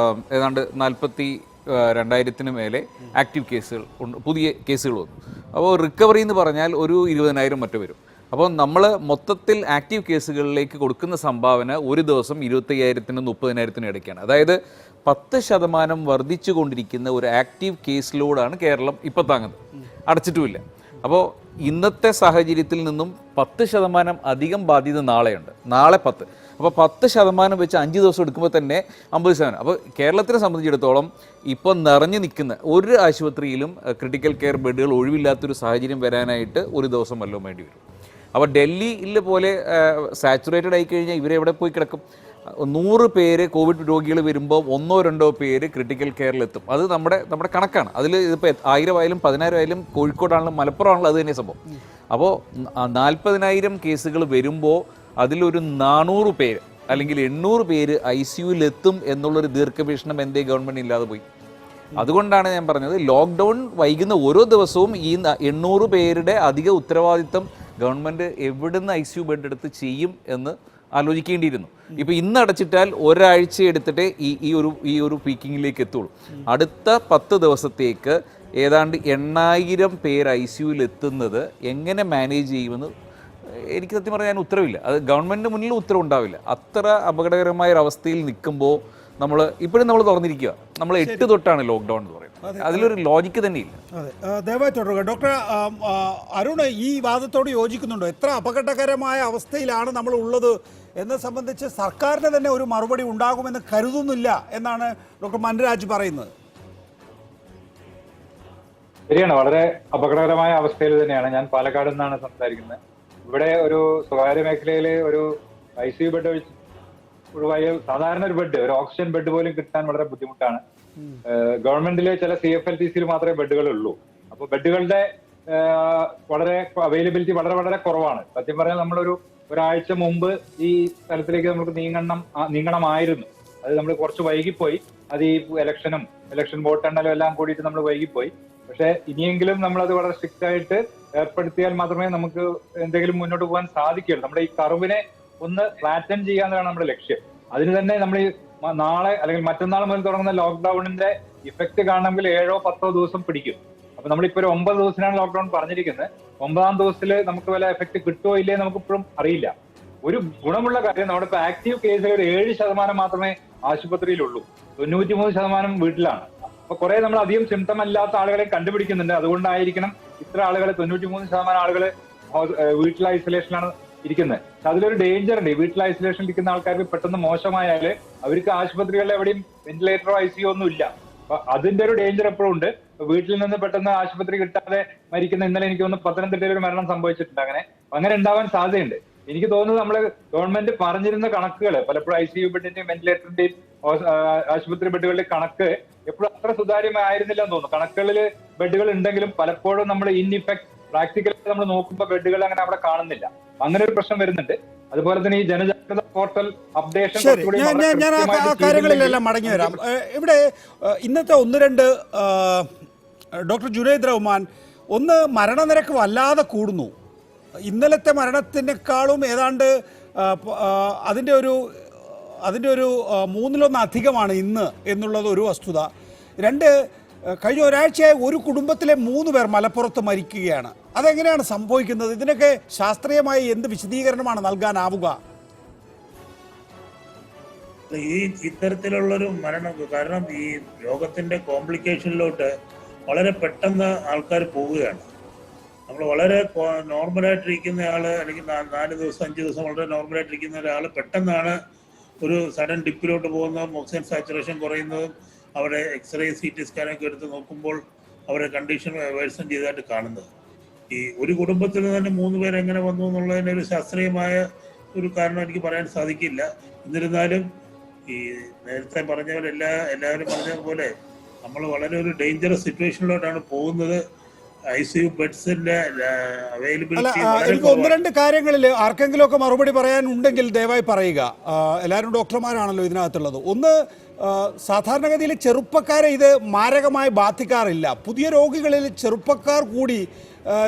ഏതാണ്ട് 42,000 മേലെ ആക്റ്റീവ് കേസുകൾ ഉണ്ട്, പുതിയ കേസുകൾ വന്നു. അപ്പോൾ റിക്കവറി എന്ന് പറഞ്ഞാൽ ഒരു 20,000 മറ്റു വരും. അപ്പോൾ നമ്മൾ മൊത്തത്തിൽ ആക്റ്റീവ് കേസുകളിലേക്ക് കൊടുക്കുന്ന സംഭാവന ഒരു ദിവസം 25,000-നും 30,000-നും ഇടയ്ക്കാണ്. അതായത് 10% വർദ്ധിച്ചു കൊണ്ടിരിക്കുന്ന ഒരു ആക്റ്റീവ് കേസ് ലോഡാണ് കേരളം ഇപ്പോൾ താങ്ങുന്നത്. അടച്ചിട്ടുമില്ല. അപ്പോൾ ഇന്നത്തെ സാഹചര്യത്തിൽ നിന്നും 10% അധികം ബാധ്യത നാളെയുണ്ട്. നാളെ 10. അപ്പോൾ 10% വെച്ച് 5 ദിവസം എടുക്കുമ്പോൾ തന്നെ 50%. അപ്പോൾ കേരളത്തിനെ സംബന്ധിച്ചിടത്തോളം ഇപ്പോൾ നിറഞ്ഞു നിൽക്കുന്ന ഒരു ആശുപത്രിയിലും ക്രിട്ടിക്കൽ കെയർ ബെഡുകൾ ഒഴിവില്ലാത്തൊരു സാഹചര്യം വരാനായിട്ട് ഒരു ദിവസം വല്ലതും വേണ്ടി വരും. അപ്പോൾ ഡൽഹിയിൽ പോലെ സാച്ചുറേറ്റഡ് ആയി കഴിഞ്ഞാൽ ഇവരെവിടെ പോയി കിടക്കും? 100 പേര് കോവിഡ് രോഗികൾ വരുമ്പോൾ 1-2 പേര് ക്രിട്ടിക്കൽ കെയറിലെത്തും. അത് നമ്മുടെ കണക്കാണ്. അതിൽ ഇതിപ്പോൾ 1000 ആയാലും 10000 ആയാലും കോഴിക്കോടാണെങ്കിലും മലപ്പുറം ആണെങ്കിലും അത് തന്നെ സംഭവം. അപ്പോൾ 40,000 കേസുകൾ വരുമ്പോൾ അതിലൊരു 400 പേര് അല്ലെങ്കിൽ 800 പേര് ICUവിലെത്തും എന്നുള്ളൊരു ദീർഘവീക്ഷണം എന്തേ ഗവൺമെൻറ് ഇല്ലാതെ പോയി? അതുകൊണ്ടാണ് ഞാൻ പറഞ്ഞത് ലോക്ക്ഡൗൺ വൈകുന്ന ഓരോ ദിവസവും ഈ 800 പേരുടെ അധിക ഉത്തരവാദിത്തം ഗവൺമെൻറ് എവിടുന്ന് ICU ബെഡ് എടുത്ത് ചെയ്യും എന്ന് ആലോചിക്കേണ്ടിയിരുന്നു. ഇപ്പോൾ ഇന്ന് അടച്ചിട്ടാൽ ഒരാഴ്ച എടുത്തിട്ടേ ഈ ഒരു പീക്കിങ്ങിലേക്ക് എത്തുള്ളൂ. അടുത്ത 10 ദിവസത്തേക്ക് ഏതാണ്ട് 8000 പേര് ICUവിൽ എത്തുന്നത് എങ്ങനെ മാനേജ് ചെയ്യുമെന്ന് എനിക്ക് സത്യം പറഞ്ഞാൽ ഉത്തരവില്ല. അത് ഗവൺമെൻറ്റിന് മുന്നിൽ ഉത്തരവുണ്ടാവില്ല. അത്ര അപകടകരമായ ഒരു അവസ്ഥയിൽ നിൽക്കുമ്പോൾ ഇപ്പോഴും നമ്മൾ തുറന്നിരിക്കുക. നമ്മൾ 8 തൊട്ടാണ് ലോക്ക്ഡൗൺ എന്ന് പറയുന്നത്. അതിലൊരു ലോജിക്ക് തന്നെയില്ല. അതെ, ദയവായി തുടരുക. ഡോക്ടർ അരുൺ, ഈ വാദത്തോട് യോജിക്കുന്നുണ്ടോ? എത്ര അപകടകരമായ അവസ്ഥയിലാണ് നമ്മൾ ഉള്ളത് എന്നെ സംബന്ധിച്ച് സർക്കാരിന് തന്നെ ഒരു മറുപടി ഉണ്ടാകുമെന്ന് കരുതുന്നില്ല എന്നാണ് ഡോക്ടർ മൻരാജ് പറയുന്നത്. ശരിയാണ്, വളരെ അപകടകരമായ അവസ്ഥയിൽ തന്നെയാണ്. ഞാൻ പാലക്കാട് നിന്നാണ് സംസാരിക്കുന്നത്. ഇവിടെ ഒരു സ്വകാര്യ മേഖലയിലെ ഒരു ICU ബെഡ് ഒഴിവായ സാധാരണ ഒരു ബെഡ്, ഒരു ഓക്സിജൻ ബെഡ് പോലും കിട്ടാൻ വളരെ ബുദ്ധിമുട്ടാണ്. ഗവൺമെന്റിലെ ചില CFLTCയിൽ മാത്രമേ ബെഡുകൾ ഉള്ളൂ. അപ്പോൾ ബെഡുകളുടെ വളരെ അവൈലബിലിറ്റി വളരെ വളരെ കുറവാണ്. സത്യം പറഞ്ഞാൽ നമ്മളൊരു ഒരാഴ്ച മുമ്പ് ഈ തലത്തിലേക്ക് നമുക്ക് നീങ്ങണമായിരുന്നു. അത് നമ്മൾ കുറച്ച് വൈകിപ്പോയി. അത് ഈ ഇലക്ഷൻ വോട്ടെണ്ണലും എല്ലാം കൂടിയിട്ട് നമ്മൾ വൈകിപ്പോയി. പക്ഷെ ഇനിയെങ്കിലും നമ്മളത് വളരെ സ്ട്രിക്റ്റ് ആയിട്ട് ഏർപ്പെടുത്തിയാൽ മാത്രമേ നമുക്ക് എന്തെങ്കിലും മുന്നോട്ട് പോകാൻ സാധിക്കുകയുള്ളൂ. നമ്മുടെ ഈ കർവിനെ ഒന്ന് ഫ്ലാറ്റൻ ചെയ്യാന്നാണ് നമ്മുടെ ലക്ഷ്യം. അതിന് തന്നെ നമ്മൾ ഈ നാളെ അല്ലെങ്കിൽ മറ്റന്നാൾ മുതൽ തുടങ്ങുന്ന ലോക്ക്ഡൌണിന്റെ ഇഫക്റ്റ് കാണണമെങ്കിൽ 7-10 ദിവസം പിടിക്കും. അപ്പൊ നമ്മളിപ്പോ ഒരു 9 ദിവസത്തിനാണ് ലോക്ക്ഡൌൺ പറഞ്ഞിരിക്കുന്നത്. 9ാം ദിവസത്തിൽ നമുക്ക് വല്ല എഫക്ട് കിട്ടുമോ ഇല്ലേ നമുക്ക് ഇപ്പോഴും അറിയില്ല. ഒരു ഗുണമുള്ള കാര്യം, നമ്മുടെ ഇപ്പൊ ആക്റ്റീവ് കേസുകൾ ഒരു 7% മാത്രമേ ആശുപത്രിയിലുള്ളൂ. 93% വീട്ടിലാണ്. അപ്പൊ കുറെ നമ്മൾ അധികം സിംറ്റം അല്ലാത്ത ആളുകളെ കണ്ടുപിടിക്കുന്നുണ്ട്. അതുകൊണ്ടായിരിക്കണം ഇത്ര ആളുകൾ 93% ആളുകൾ വീട്ടിൽ ഐസൊലേഷനിലാണ് ഇരിക്കുന്നത്. അതിലൊരു ഡേഞ്ചർ ഉണ്ട്. വീട്ടിൽ ഐസൊലേഷനിൽ ഇരിക്കുന്ന ആൾക്കാർക്ക് പെട്ടെന്ന് മോശമായാല് അവർക്ക് ആശുപത്രികളിൽ എവിടെയും വെന്റിലേറ്ററോ ICU ഒന്നും ഇല്ല. അപ്പൊ അതിന്റെ ഒരു ഡേഞ്ചർ എപ്പോഴും ഉണ്ട്. വീട്ടിൽ നിന്ന് പെട്ടെന്ന് ആശുപത്രി കിട്ടാതെ മരിക്കുന്ന, ഇന്നലെ എനിക്ക് തോന്നുന്നു പത്തനംതിട്ടയിൽ ഒരു മരണം സംഭവിച്ചിട്ടുണ്ട്. അങ്ങനെ ഉണ്ടാവാൻ സാധ്യതയുണ്ട്. എനിക്ക് തോന്നുന്നത് നമ്മള് ഗവൺമെന്റ് പറഞ്ഞിരുന്ന കണക്കുകൾ പലപ്പോഴും ICU ബെഡിന്റെയും വെന്റിലേറ്ററിന്റെയും ആശുപത്രി ബെഡുകളുടെ കണക്ക് എപ്പോഴും അത്ര സുതാര്യമായിരുന്നില്ല എന്ന് തോന്നുന്നു. കണക്കുകളിൽ ബെഡുകൾ ഉണ്ടെങ്കിലും പലപ്പോഴും നമ്മൾ ഇൻഇഫക്ട് പ്രാക്ടിക്കലി നമ്മൾ നോക്കുമ്പോൾ ബെഡുകൾ അങ്ങനെ അവിടെ കാണുന്നില്ല. അങ്ങനെ ഒരു പ്രശ്നം വരുന്നുണ്ട്. അതുപോലെ തന്നെ ഈ ജനജാഗ്രത പോർട്ടൽ അപ്ഡേഷൻ ഞാൻ ആ കാര്യങ്ങളിലെല്ലാം മടങ്ങി വരാം. ഇവിടെ ഇന്നത്തെ 1-2 ഡോക്ടർ ജുനൈദ് റഹ്മാൻ, ഒന്ന് മരണനിരക്ക് വല്ലാതെ കൂടുന്നു. ഇന്നലത്തെ മരണത്തിനേക്കാളും ഏതാണ്ട് അതിൻ്റെ ഒരു 1/3 അധികമാണ് ഇന്ന് എന്നുള്ളത് ഒരു വസ്തുത. 2, കഴിഞ്ഞ ഒരാഴ്ചയായി ഒരു കുടുംബത്തിലെ 3 പേർ മലപ്പുറത്ത് മരിക്കുകയാണ്. അതെങ്ങനെയാണ് സംഭവിക്കുന്നത്? ഇതിനൊക്കെ ശാസ്ത്രീയമായി എന്ത് വിശദീകരണമാണ് നൽകാനാവുക? ഇത്തരത്തിലുള്ളൊരു മരണം, കാരണം ഈ രോഗത്തിന്റെ കോംപ്ലിക്കേഷനിലോട്ട് വളരെ പെട്ടെന്ന് ആൾക്കാർ പോവുകയാണ്. നമ്മൾ വളരെ നോർമലായിട്ടിരിക്കുന്ന ആള്, അല്ലെങ്കിൽ 4 ദിവസം 5 ദിവസം വളരെ നോർമലായിട്ടിരിക്കുന്ന ഒരാൾ പെട്ടെന്നാണ് ഒരു സഡൻ ഡിപ്പിലോട്ട് പോകുന്നതും ഓക്സിജൻ സാച്ചുറേഷൻ കുറയുന്നതും അവിടെ എക്സ്റേ CT സ്കാനൊക്കെ എടുത്ത് നോക്കുമ്പോൾ അവരുടെ കണ്ടീഷൻ വേഴ്സൺ ചെയ്തതായിട്ട് കാണുന്നത്. ഈ ഒരു കുടുംബത്തിൽ തന്നെ 3 പേർ എങ്ങനെ വന്നു എന്നുള്ളതിന് ഒരു ശാസ്ത്രീയമായ ഒരു കാരണം എനിക്ക് പറയാൻ സാധിക്കില്ല. എന്നിരുന്നാലും ഈ നേരത്തെ എല്ലാവരും പറഞ്ഞതുപോലെ നമ്മൾ വളരെ ഒരു ഡേഞ്ചറസ് സിറ്റുവേഷനിലോട്ടാണ് പോകുന്നത്. ICU ബെഡ്സിന്റെ അവൈലബിലിറ്റി എനിക്ക് 1-2 കാര്യങ്ങളിൽ ആർക്കെങ്കിലും ഒക്കെ മറുപടി പറയാനുണ്ടെങ്കിൽ ദയവായി പറയുക. എല്ലാവരും ഡോക്ടർമാരാണല്ലോ ഇതിനകത്തുള്ളത്. ഒന്ന്, സാധാരണഗതിയിൽ ചെറുപ്പക്കാരെ ഇത് മാരകമായി ബാധിക്കാറില്ല. പുതിയ രോഗികളിൽ ചെറുപ്പക്കാർ കൂടി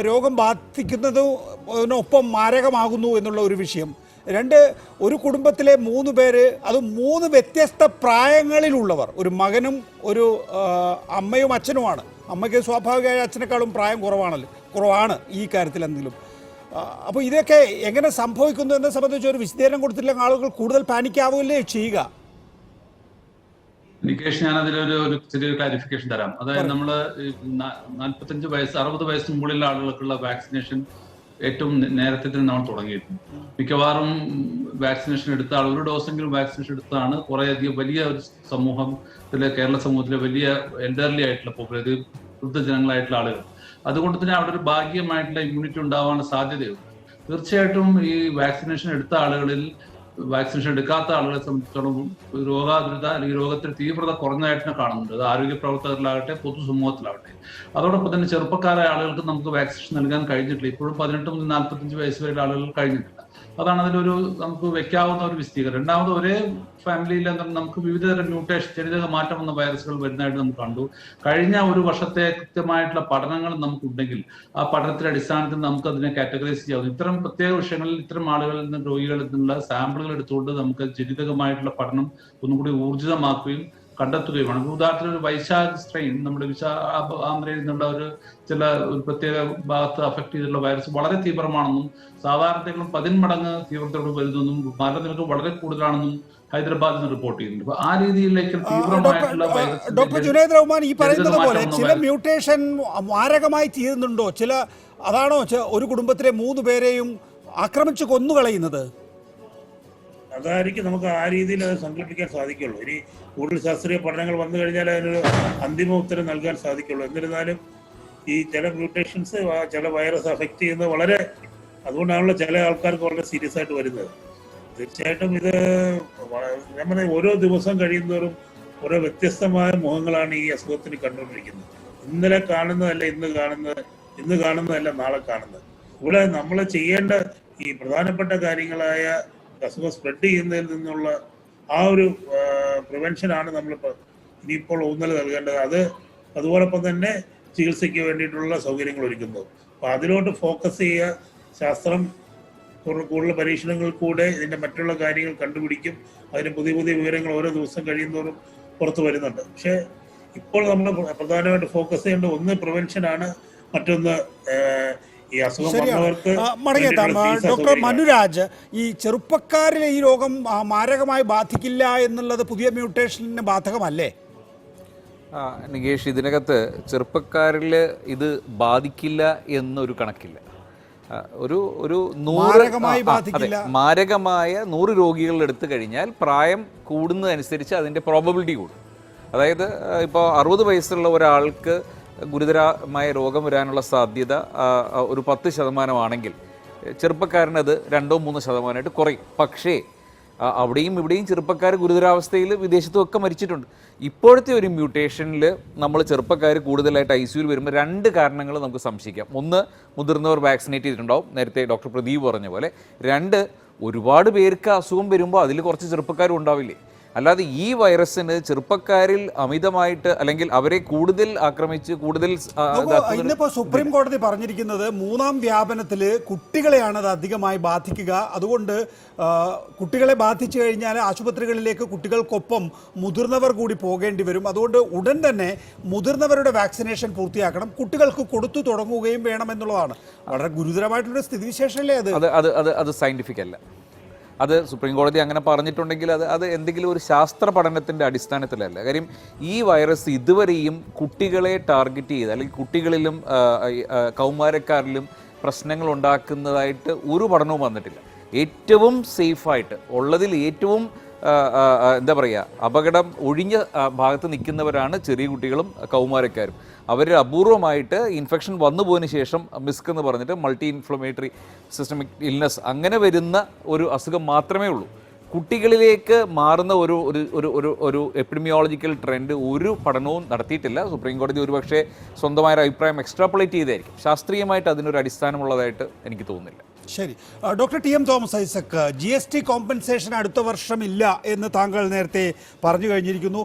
രോഗം ബാധിക്കുന്നതിനൊപ്പം മാരകമാകുന്നു എന്നുള്ള ഒരു വിഷയം. 2, ഒരു കുടുംബത്തിലെ 3 പേര്, അത് 3 വ്യത്യസ്ത പ്രായങ്ങളിലുള്ളവർ, ഒരു മകനും ഒരു അമ്മയും അച്ഛനുമാണ്. അമ്മയ്ക്ക് സ്വാഭാവികമായി അച്ഛനേക്കാളും പ്രായം കുറവാണ് ഈ കാര്യത്തിൽ എന്തെങ്കിലും. അപ്പോൾ ഇതൊക്കെ എങ്ങനെ സംഭവിക്കുന്നു എന്നെ സംബന്ധിച്ച് ഒരു വിശദീകരണം കൊടുത്തില്ലെങ്കിൽ ആളുകൾ കൂടുതൽ പാനിക്കാവുകയല്ലേ ചെയ്യുക? നികേഷ്, ഞാൻ അതിലൊരു ചെറിയൊരു ക്ലാരിഫിക്കേഷൻ തരാം. അതായത് നമ്മള് 45 വയസ്സ് 60 വയസ്സിന് മുകളിലുള്ള ആളുകൾക്കുള്ള വാക്സിനേഷൻ ഏറ്റവും നേരത്തെ തന്നെ നമ്മൾ തുടങ്ങിയിരുന്നു. മിക്കവാറും വാക്സിനേഷൻ എടുത്ത ആൾ, ഒരു ഡോസെങ്കിലും വാക്സിനേഷൻ എടുത്താണ് കുറേയധികം വലിയ ഒരു കേരള സമൂഹത്തിലെ വലിയ എൽഡർലി ആയിട്ടുള്ള വൃദ്ധജനങ്ങളായിട്ടുള്ള ആളുകൾ. അതുകൊണ്ട് തന്നെ അവിടെ ഒരു ഭാഗികമായിട്ടുള്ള ഇമ്മ്യൂണിറ്റി ഉണ്ടാവാനുള്ള സാധ്യതയുണ്ട്. തീർച്ചയായിട്ടും ഈ വാക്സിനേഷൻ എടുത്ത ആളുകളിൽ വാക്സിനേഷൻ എടുക്കാത്ത ആളുകളെ സംബന്ധിച്ചിടത്തോളം രോഗാതുരത അല്ലെങ്കിൽ രോഗത്തിന്റെ തീവ്രത കുറഞ്ഞതായിട്ട് കാണുന്നുണ്ട്. അത് ആരോഗ്യ പ്രവർത്തകരിലാകട്ടെ പൊതുസമൂഹത്തിലാകട്ടെ. അതോടൊപ്പം തന്നെ ചെറുപ്പക്കാരായ ആളുകൾക്ക് നമുക്ക് വാക്സിനേഷൻ നൽകാൻ കഴിഞ്ഞിട്ടില്ല. ഇപ്പോഴും 18 മുതൽ 45 വയസ്സ് വരെയുള്ള ആളുകൾ കഴിഞ്ഞിട്ടില്ല. അതാണ് അതിലൊരു നമുക്ക് വെക്കാവുന്ന ഒരു വിശദീകരണം. രണ്ടാമത്, ഒരേ ഫാമിലിയിൽ നമുക്ക് വിവിധതരം മ്യൂട്ടേഷൻ, ജനിതക മാറ്റം വന്ന വൈറസുകൾ വരുന്നതായിട്ട് നമുക്ക് കണ്ടു. കഴിഞ്ഞ ഒരു വർഷത്തെ കൃത്യമായിട്ടുള്ള പഠനങ്ങൾ നമുക്കുണ്ടെങ്കിൽ ആ പഠനത്തിന്റെ അടിസ്ഥാനത്തിൽ നമുക്ക് അതിനെ കാറ്റഗറൈസ് ചെയ്യാവും. ഇത്തരം പ്രത്യേക വിഷയങ്ങളിൽ ഇത്തരം ആളുകളിൽ നിന്ന്, രോഗികളിൽ നിന്നുള്ള സാമ്പിളുകൾ എടുത്തുകൊണ്ട് നമുക്ക് ജനിതകമായിട്ടുള്ള പഠനം ഒന്നുകൂടി ഊർജിതമാക്കുകയും കണ്ടെത്തുകയുമാണ്. ഉദാഹരണത്തിന് ഒരു വൈശാഖ് സ്ട്രെയിൻ, നമ്മുടെ ആന്ധ്രയിൽ നിന്നുള്ള ഒരു പ്രത്യേക ഭാഗത്ത് അഫക്ട് ചെയ്തിട്ടുള്ള വൈറസ് വളരെ തീവ്രമാണെന്നും സാധാരണത്തേക്കാളും 10 മടങ്ങ് തീവ്രതയോട് വരുന്നെന്നും മരണനിരക്ക് വളരെ കൂടുതലാണെന്നും ഹൈദരാബാദിൽ നിന്ന് റിപ്പോർട്ട് ചെയ്യുന്നുണ്ട്. അപ്പൊ ആ രീതിയിലേക്ക് തീവ്രമായിട്ടുള്ള വൈറസ്. ഡോക്ടർ ജുനൈദ് റഹ്മാൻ, ഈ പറയുന്നത് പോലെ ചില മ്യൂട്ടേഷൻ മാരകമായി തീരുന്നുണ്ടോ? അതാണോ ഒരു കുടുംബത്തിലെ 3 പേരെയും ആക്രമിച്ച് കൊന്നുകളയുന്നത്? അതായിരിക്കും നമുക്ക് ആ രീതിയിൽ അത് സങ്കല്പിക്കാൻ സാധിക്കുള്ളൂ. ഇനി കൂടുതൽ ശാസ്ത്രീയ പഠനങ്ങൾ വന്നു കഴിഞ്ഞാൽ അതിനൊരു അന്തിമ ഉത്തരം നൽകാൻ സാധിക്കുള്ളൂ. എന്നിരുന്നാലും ഈ ചില മ്യൂട്ടേഷൻസ്, ചില വൈറസ് അഫക്റ്റ് ചെയ്യുന്നത് വളരെ, അതുകൊണ്ടാണല്ലോ ചില ആൾക്കാർക്ക് വളരെ സീരിയസ് ആയിട്ട് വരുന്നത്. തീർച്ചയായിട്ടും ഇത് നമ്മുടെ ഓരോ ദിവസം കഴിയുന്നതോറും ഓരോ വ്യത്യസ്തമായ മുഖങ്ങളാണ് ഈ അസുഖത്തിന് കണ്ടുകൊണ്ടിരിക്കുന്നത്. ഇന്നലെ കാണുന്നതല്ല ഇന്ന് കാണുന്നതല്ല നാളെ കാണുന്നത്. ഇവിടെ നമ്മൾ ചെയ്യേണ്ട ഈ പ്രധാനപ്പെട്ട കാര്യങ്ങളായ അസുഖം സ്പ്രെഡ് ചെയ്യുന്നതിൽ നിന്നുള്ള ആ ഒരു പ്രിവെൻഷനാണ് നമ്മളിപ്പോൾ ഇനിയിപ്പോൾ ഊന്നൽ നൽകേണ്ടത്. അതുപോലൊപ്പം തന്നെ ചികിത്സയ്ക്ക് വേണ്ടിയിട്ടുള്ള സൗകര്യങ്ങൾ ഒരുക്കുന്നത്. അപ്പോൾ അതിലോട്ട് ഫോക്കസ് ചെയ്യുക. ശാസ്ത്രം കൂടുതൽ പരീക്ഷണങ്ങളിൽ കൂടെ ഇതിൻ്റെ മറ്റുള്ള കാര്യങ്ങൾ കണ്ടുപിടിക്കും. അതിന് പുതിയ പുതിയ വിവരങ്ങൾ ഓരോ ദിവസം കഴിയുന്നതോറും പുറത്തു വരുന്നുണ്ട്. പക്ഷേ ഇപ്പോൾ നമ്മൾ പ്രധാനമായിട്ട് ഫോക്കസ് ചെയ്യേണ്ടത് ഒന്ന് പ്രിവെൻഷനാണ്, മറ്റൊന്ന് ഈ അസുഖം വന്നവർക്ക്. മടങ്ങിയെത്താം. ഡോക്ടർ മനുരാജ്, ഈ ചെറുപ്പക്കാരിലെ ഈ രോഗം മാരകമായി ബാധിക്കില്ല എന്നുള്ളത് പുതിയ മ്യൂട്ടേഷന് ബാധകമല്ലേ? നികേഷ്, ഇതിനകത്ത് ചെറുപ്പക്കാരിൽ ഇത് ബാധിക്കില്ല എന്നൊരു കണക്കില്ല. ഒരു 100 മാരകമായ 100 രോഗികൾ എടുത്തു കഴിഞ്ഞാൽ പ്രായം കൂടുന്നതനുസരിച്ച് അതിൻ്റെ പ്രോബബിലിറ്റി കൂടും. അതായത് ഇപ്പോൾ 60 വയസ്സുള്ള ഒരാൾക്ക് ഗുരുതരമായ രോഗം വരാനുള്ള സാധ്യത ഒരു 10% ആണെങ്കിൽ ചെറുപ്പക്കാരനത് 2-3% കുറയും. പക്ഷേ അവിടെയും ഇവിടെയും ചെറുപ്പക്കാർ ഗുരുതരാവസ്ഥയിൽ വിദേശത്തുമൊക്കെ മരിച്ചിട്ടുണ്ട്. ഇപ്പോഴത്തെ ഒരു മ്യൂട്ടേഷനിൽ നമ്മൾ ചെറുപ്പക്കാർ കൂടുതലായിട്ട് ICUയിൽ വരുമ്പോൾ 2 കാരണങ്ങൾ നമുക്ക് സംശയിക്കാം. ഒന്ന്, മുതിർന്നവർ വാക്സിനേറ്റ് ചെയ്തിട്ടുണ്ടാവും, നേരത്തെ ഡോക്ടർ പ്രദീപ് പറഞ്ഞ പോലെ. 2, ഒരുപാട് പേർക്ക് അസുഖം വരുമ്പോൾ അതിൽ കുറച്ച് ചെറുപ്പക്കാരും ഉണ്ടാവില്ലേ. അല്ലാതെ ഈ വൈറസിന് ചെറുപ്പക്കാരിൽ അമിതമായിട്ട് അല്ലെങ്കിൽ അവരെ കൂടുതൽ ആക്രമിച്ച് കൂടുതൽ. ഇന്നിപ്പോൾ സുപ്രീം കോടതി പറഞ്ഞിരിക്കുന്നത് 3ാം വ്യാപനത്തിൽ കുട്ടികളെയാണ് അത് അധികമായി ബാധിക്കുക. അതുകൊണ്ട് കുട്ടികളെ ബാധിച്ചു കഴിഞ്ഞാൽ ആശുപത്രികളിലേക്ക് കുട്ടികൾക്കൊപ്പം മുതിർന്നവർ കൂടി പോകേണ്ടി വരും. അതുകൊണ്ട് ഉടൻ തന്നെ മുതിർന്നവരുടെ വാക്സിനേഷൻ പൂർത്തിയാക്കണം, കുട്ടികൾക്ക് കൊടുത്തു തുടങ്ങുകയും വേണമെന്നുള്ളതാണ്. വളരെ ഗുരുതരമായിട്ടുള്ള സ്ഥിതിവിശേഷമല്ലേ അത് സയന്റിഫിക് അല്ല. അത് സുപ്രീം കോടതി അങ്ങനെ പറഞ്ഞിട്ടുണ്ടെങ്കിൽ അത് എന്തെങ്കിലും ഒരു ശാസ്ത്ര പഠനത്തിൻ്റെ അടിസ്ഥാനത്തിലല്ല. കാര്യം ഈ വൈറസ് ഇതുവരെയും കുട്ടികളെ ടാർഗറ്റ് ചെയ്ത് അല്ലെങ്കിൽ കുട്ടികളിലും കൗമാരക്കാരിലും പ്രശ്നങ്ങൾ ഉണ്ടാക്കുന്നതായിട്ട് ഒരു പഠനവും വന്നിട്ടില്ല. ഏറ്റവും സേഫായിട്ട് ഉള്ളതിൽ ഏറ്റവും എന്താ പറയുക, അപകടം ഒഴിഞ്ഞ ഭാഗത്ത് നിൽക്കുന്നവരാണ് ചെറിയ കുട്ടികളും കൗമാരക്കാരും. അവർ അപൂർവമായിട്ട് ഇൻഫെക്ഷൻ വന്നു പോയതിനു ശേഷം മിസ്ക് എന്ന് പറഞ്ഞിട്ട് മൾട്ടി ഇൻഫ്ലമേറ്ററി സിസ്റ്റമിക് ഇൽനെസ് അങ്ങനെ വരുന്ന ഒരു അസുഖം മാത്രമേ ഉള്ളൂ. കുട്ടികളിലേക്ക് മാറുന്ന ഒരു എപ്പിഡമിയോളജിക്കൽ ട്രെൻഡ് ഒരു പഠനവും നടത്തിയിട്ടില്ല. സുപ്രീം കോടതി ഒരുപക്ഷെ സ്വന്തമായ അഭിപ്രായം എക്സ്ട്രാപ്പുലേറ്റ് ചെയ്തായിരിക്കും. ശാസ്ത്രീയമായിട്ട് അതിനൊരു അടിസ്ഥാനമുള്ളതായിട്ട് എനിക്ക് തോന്നുന്നില്ല. ശരി. Doctor TM Thomas Isaac, GST compensation അടുത്ത വർഷമില്ല എന്ന് താങ്കൾ നേരത്തെ പറഞ്ഞു കഴിഞ്ഞിരിക്കുന്നു.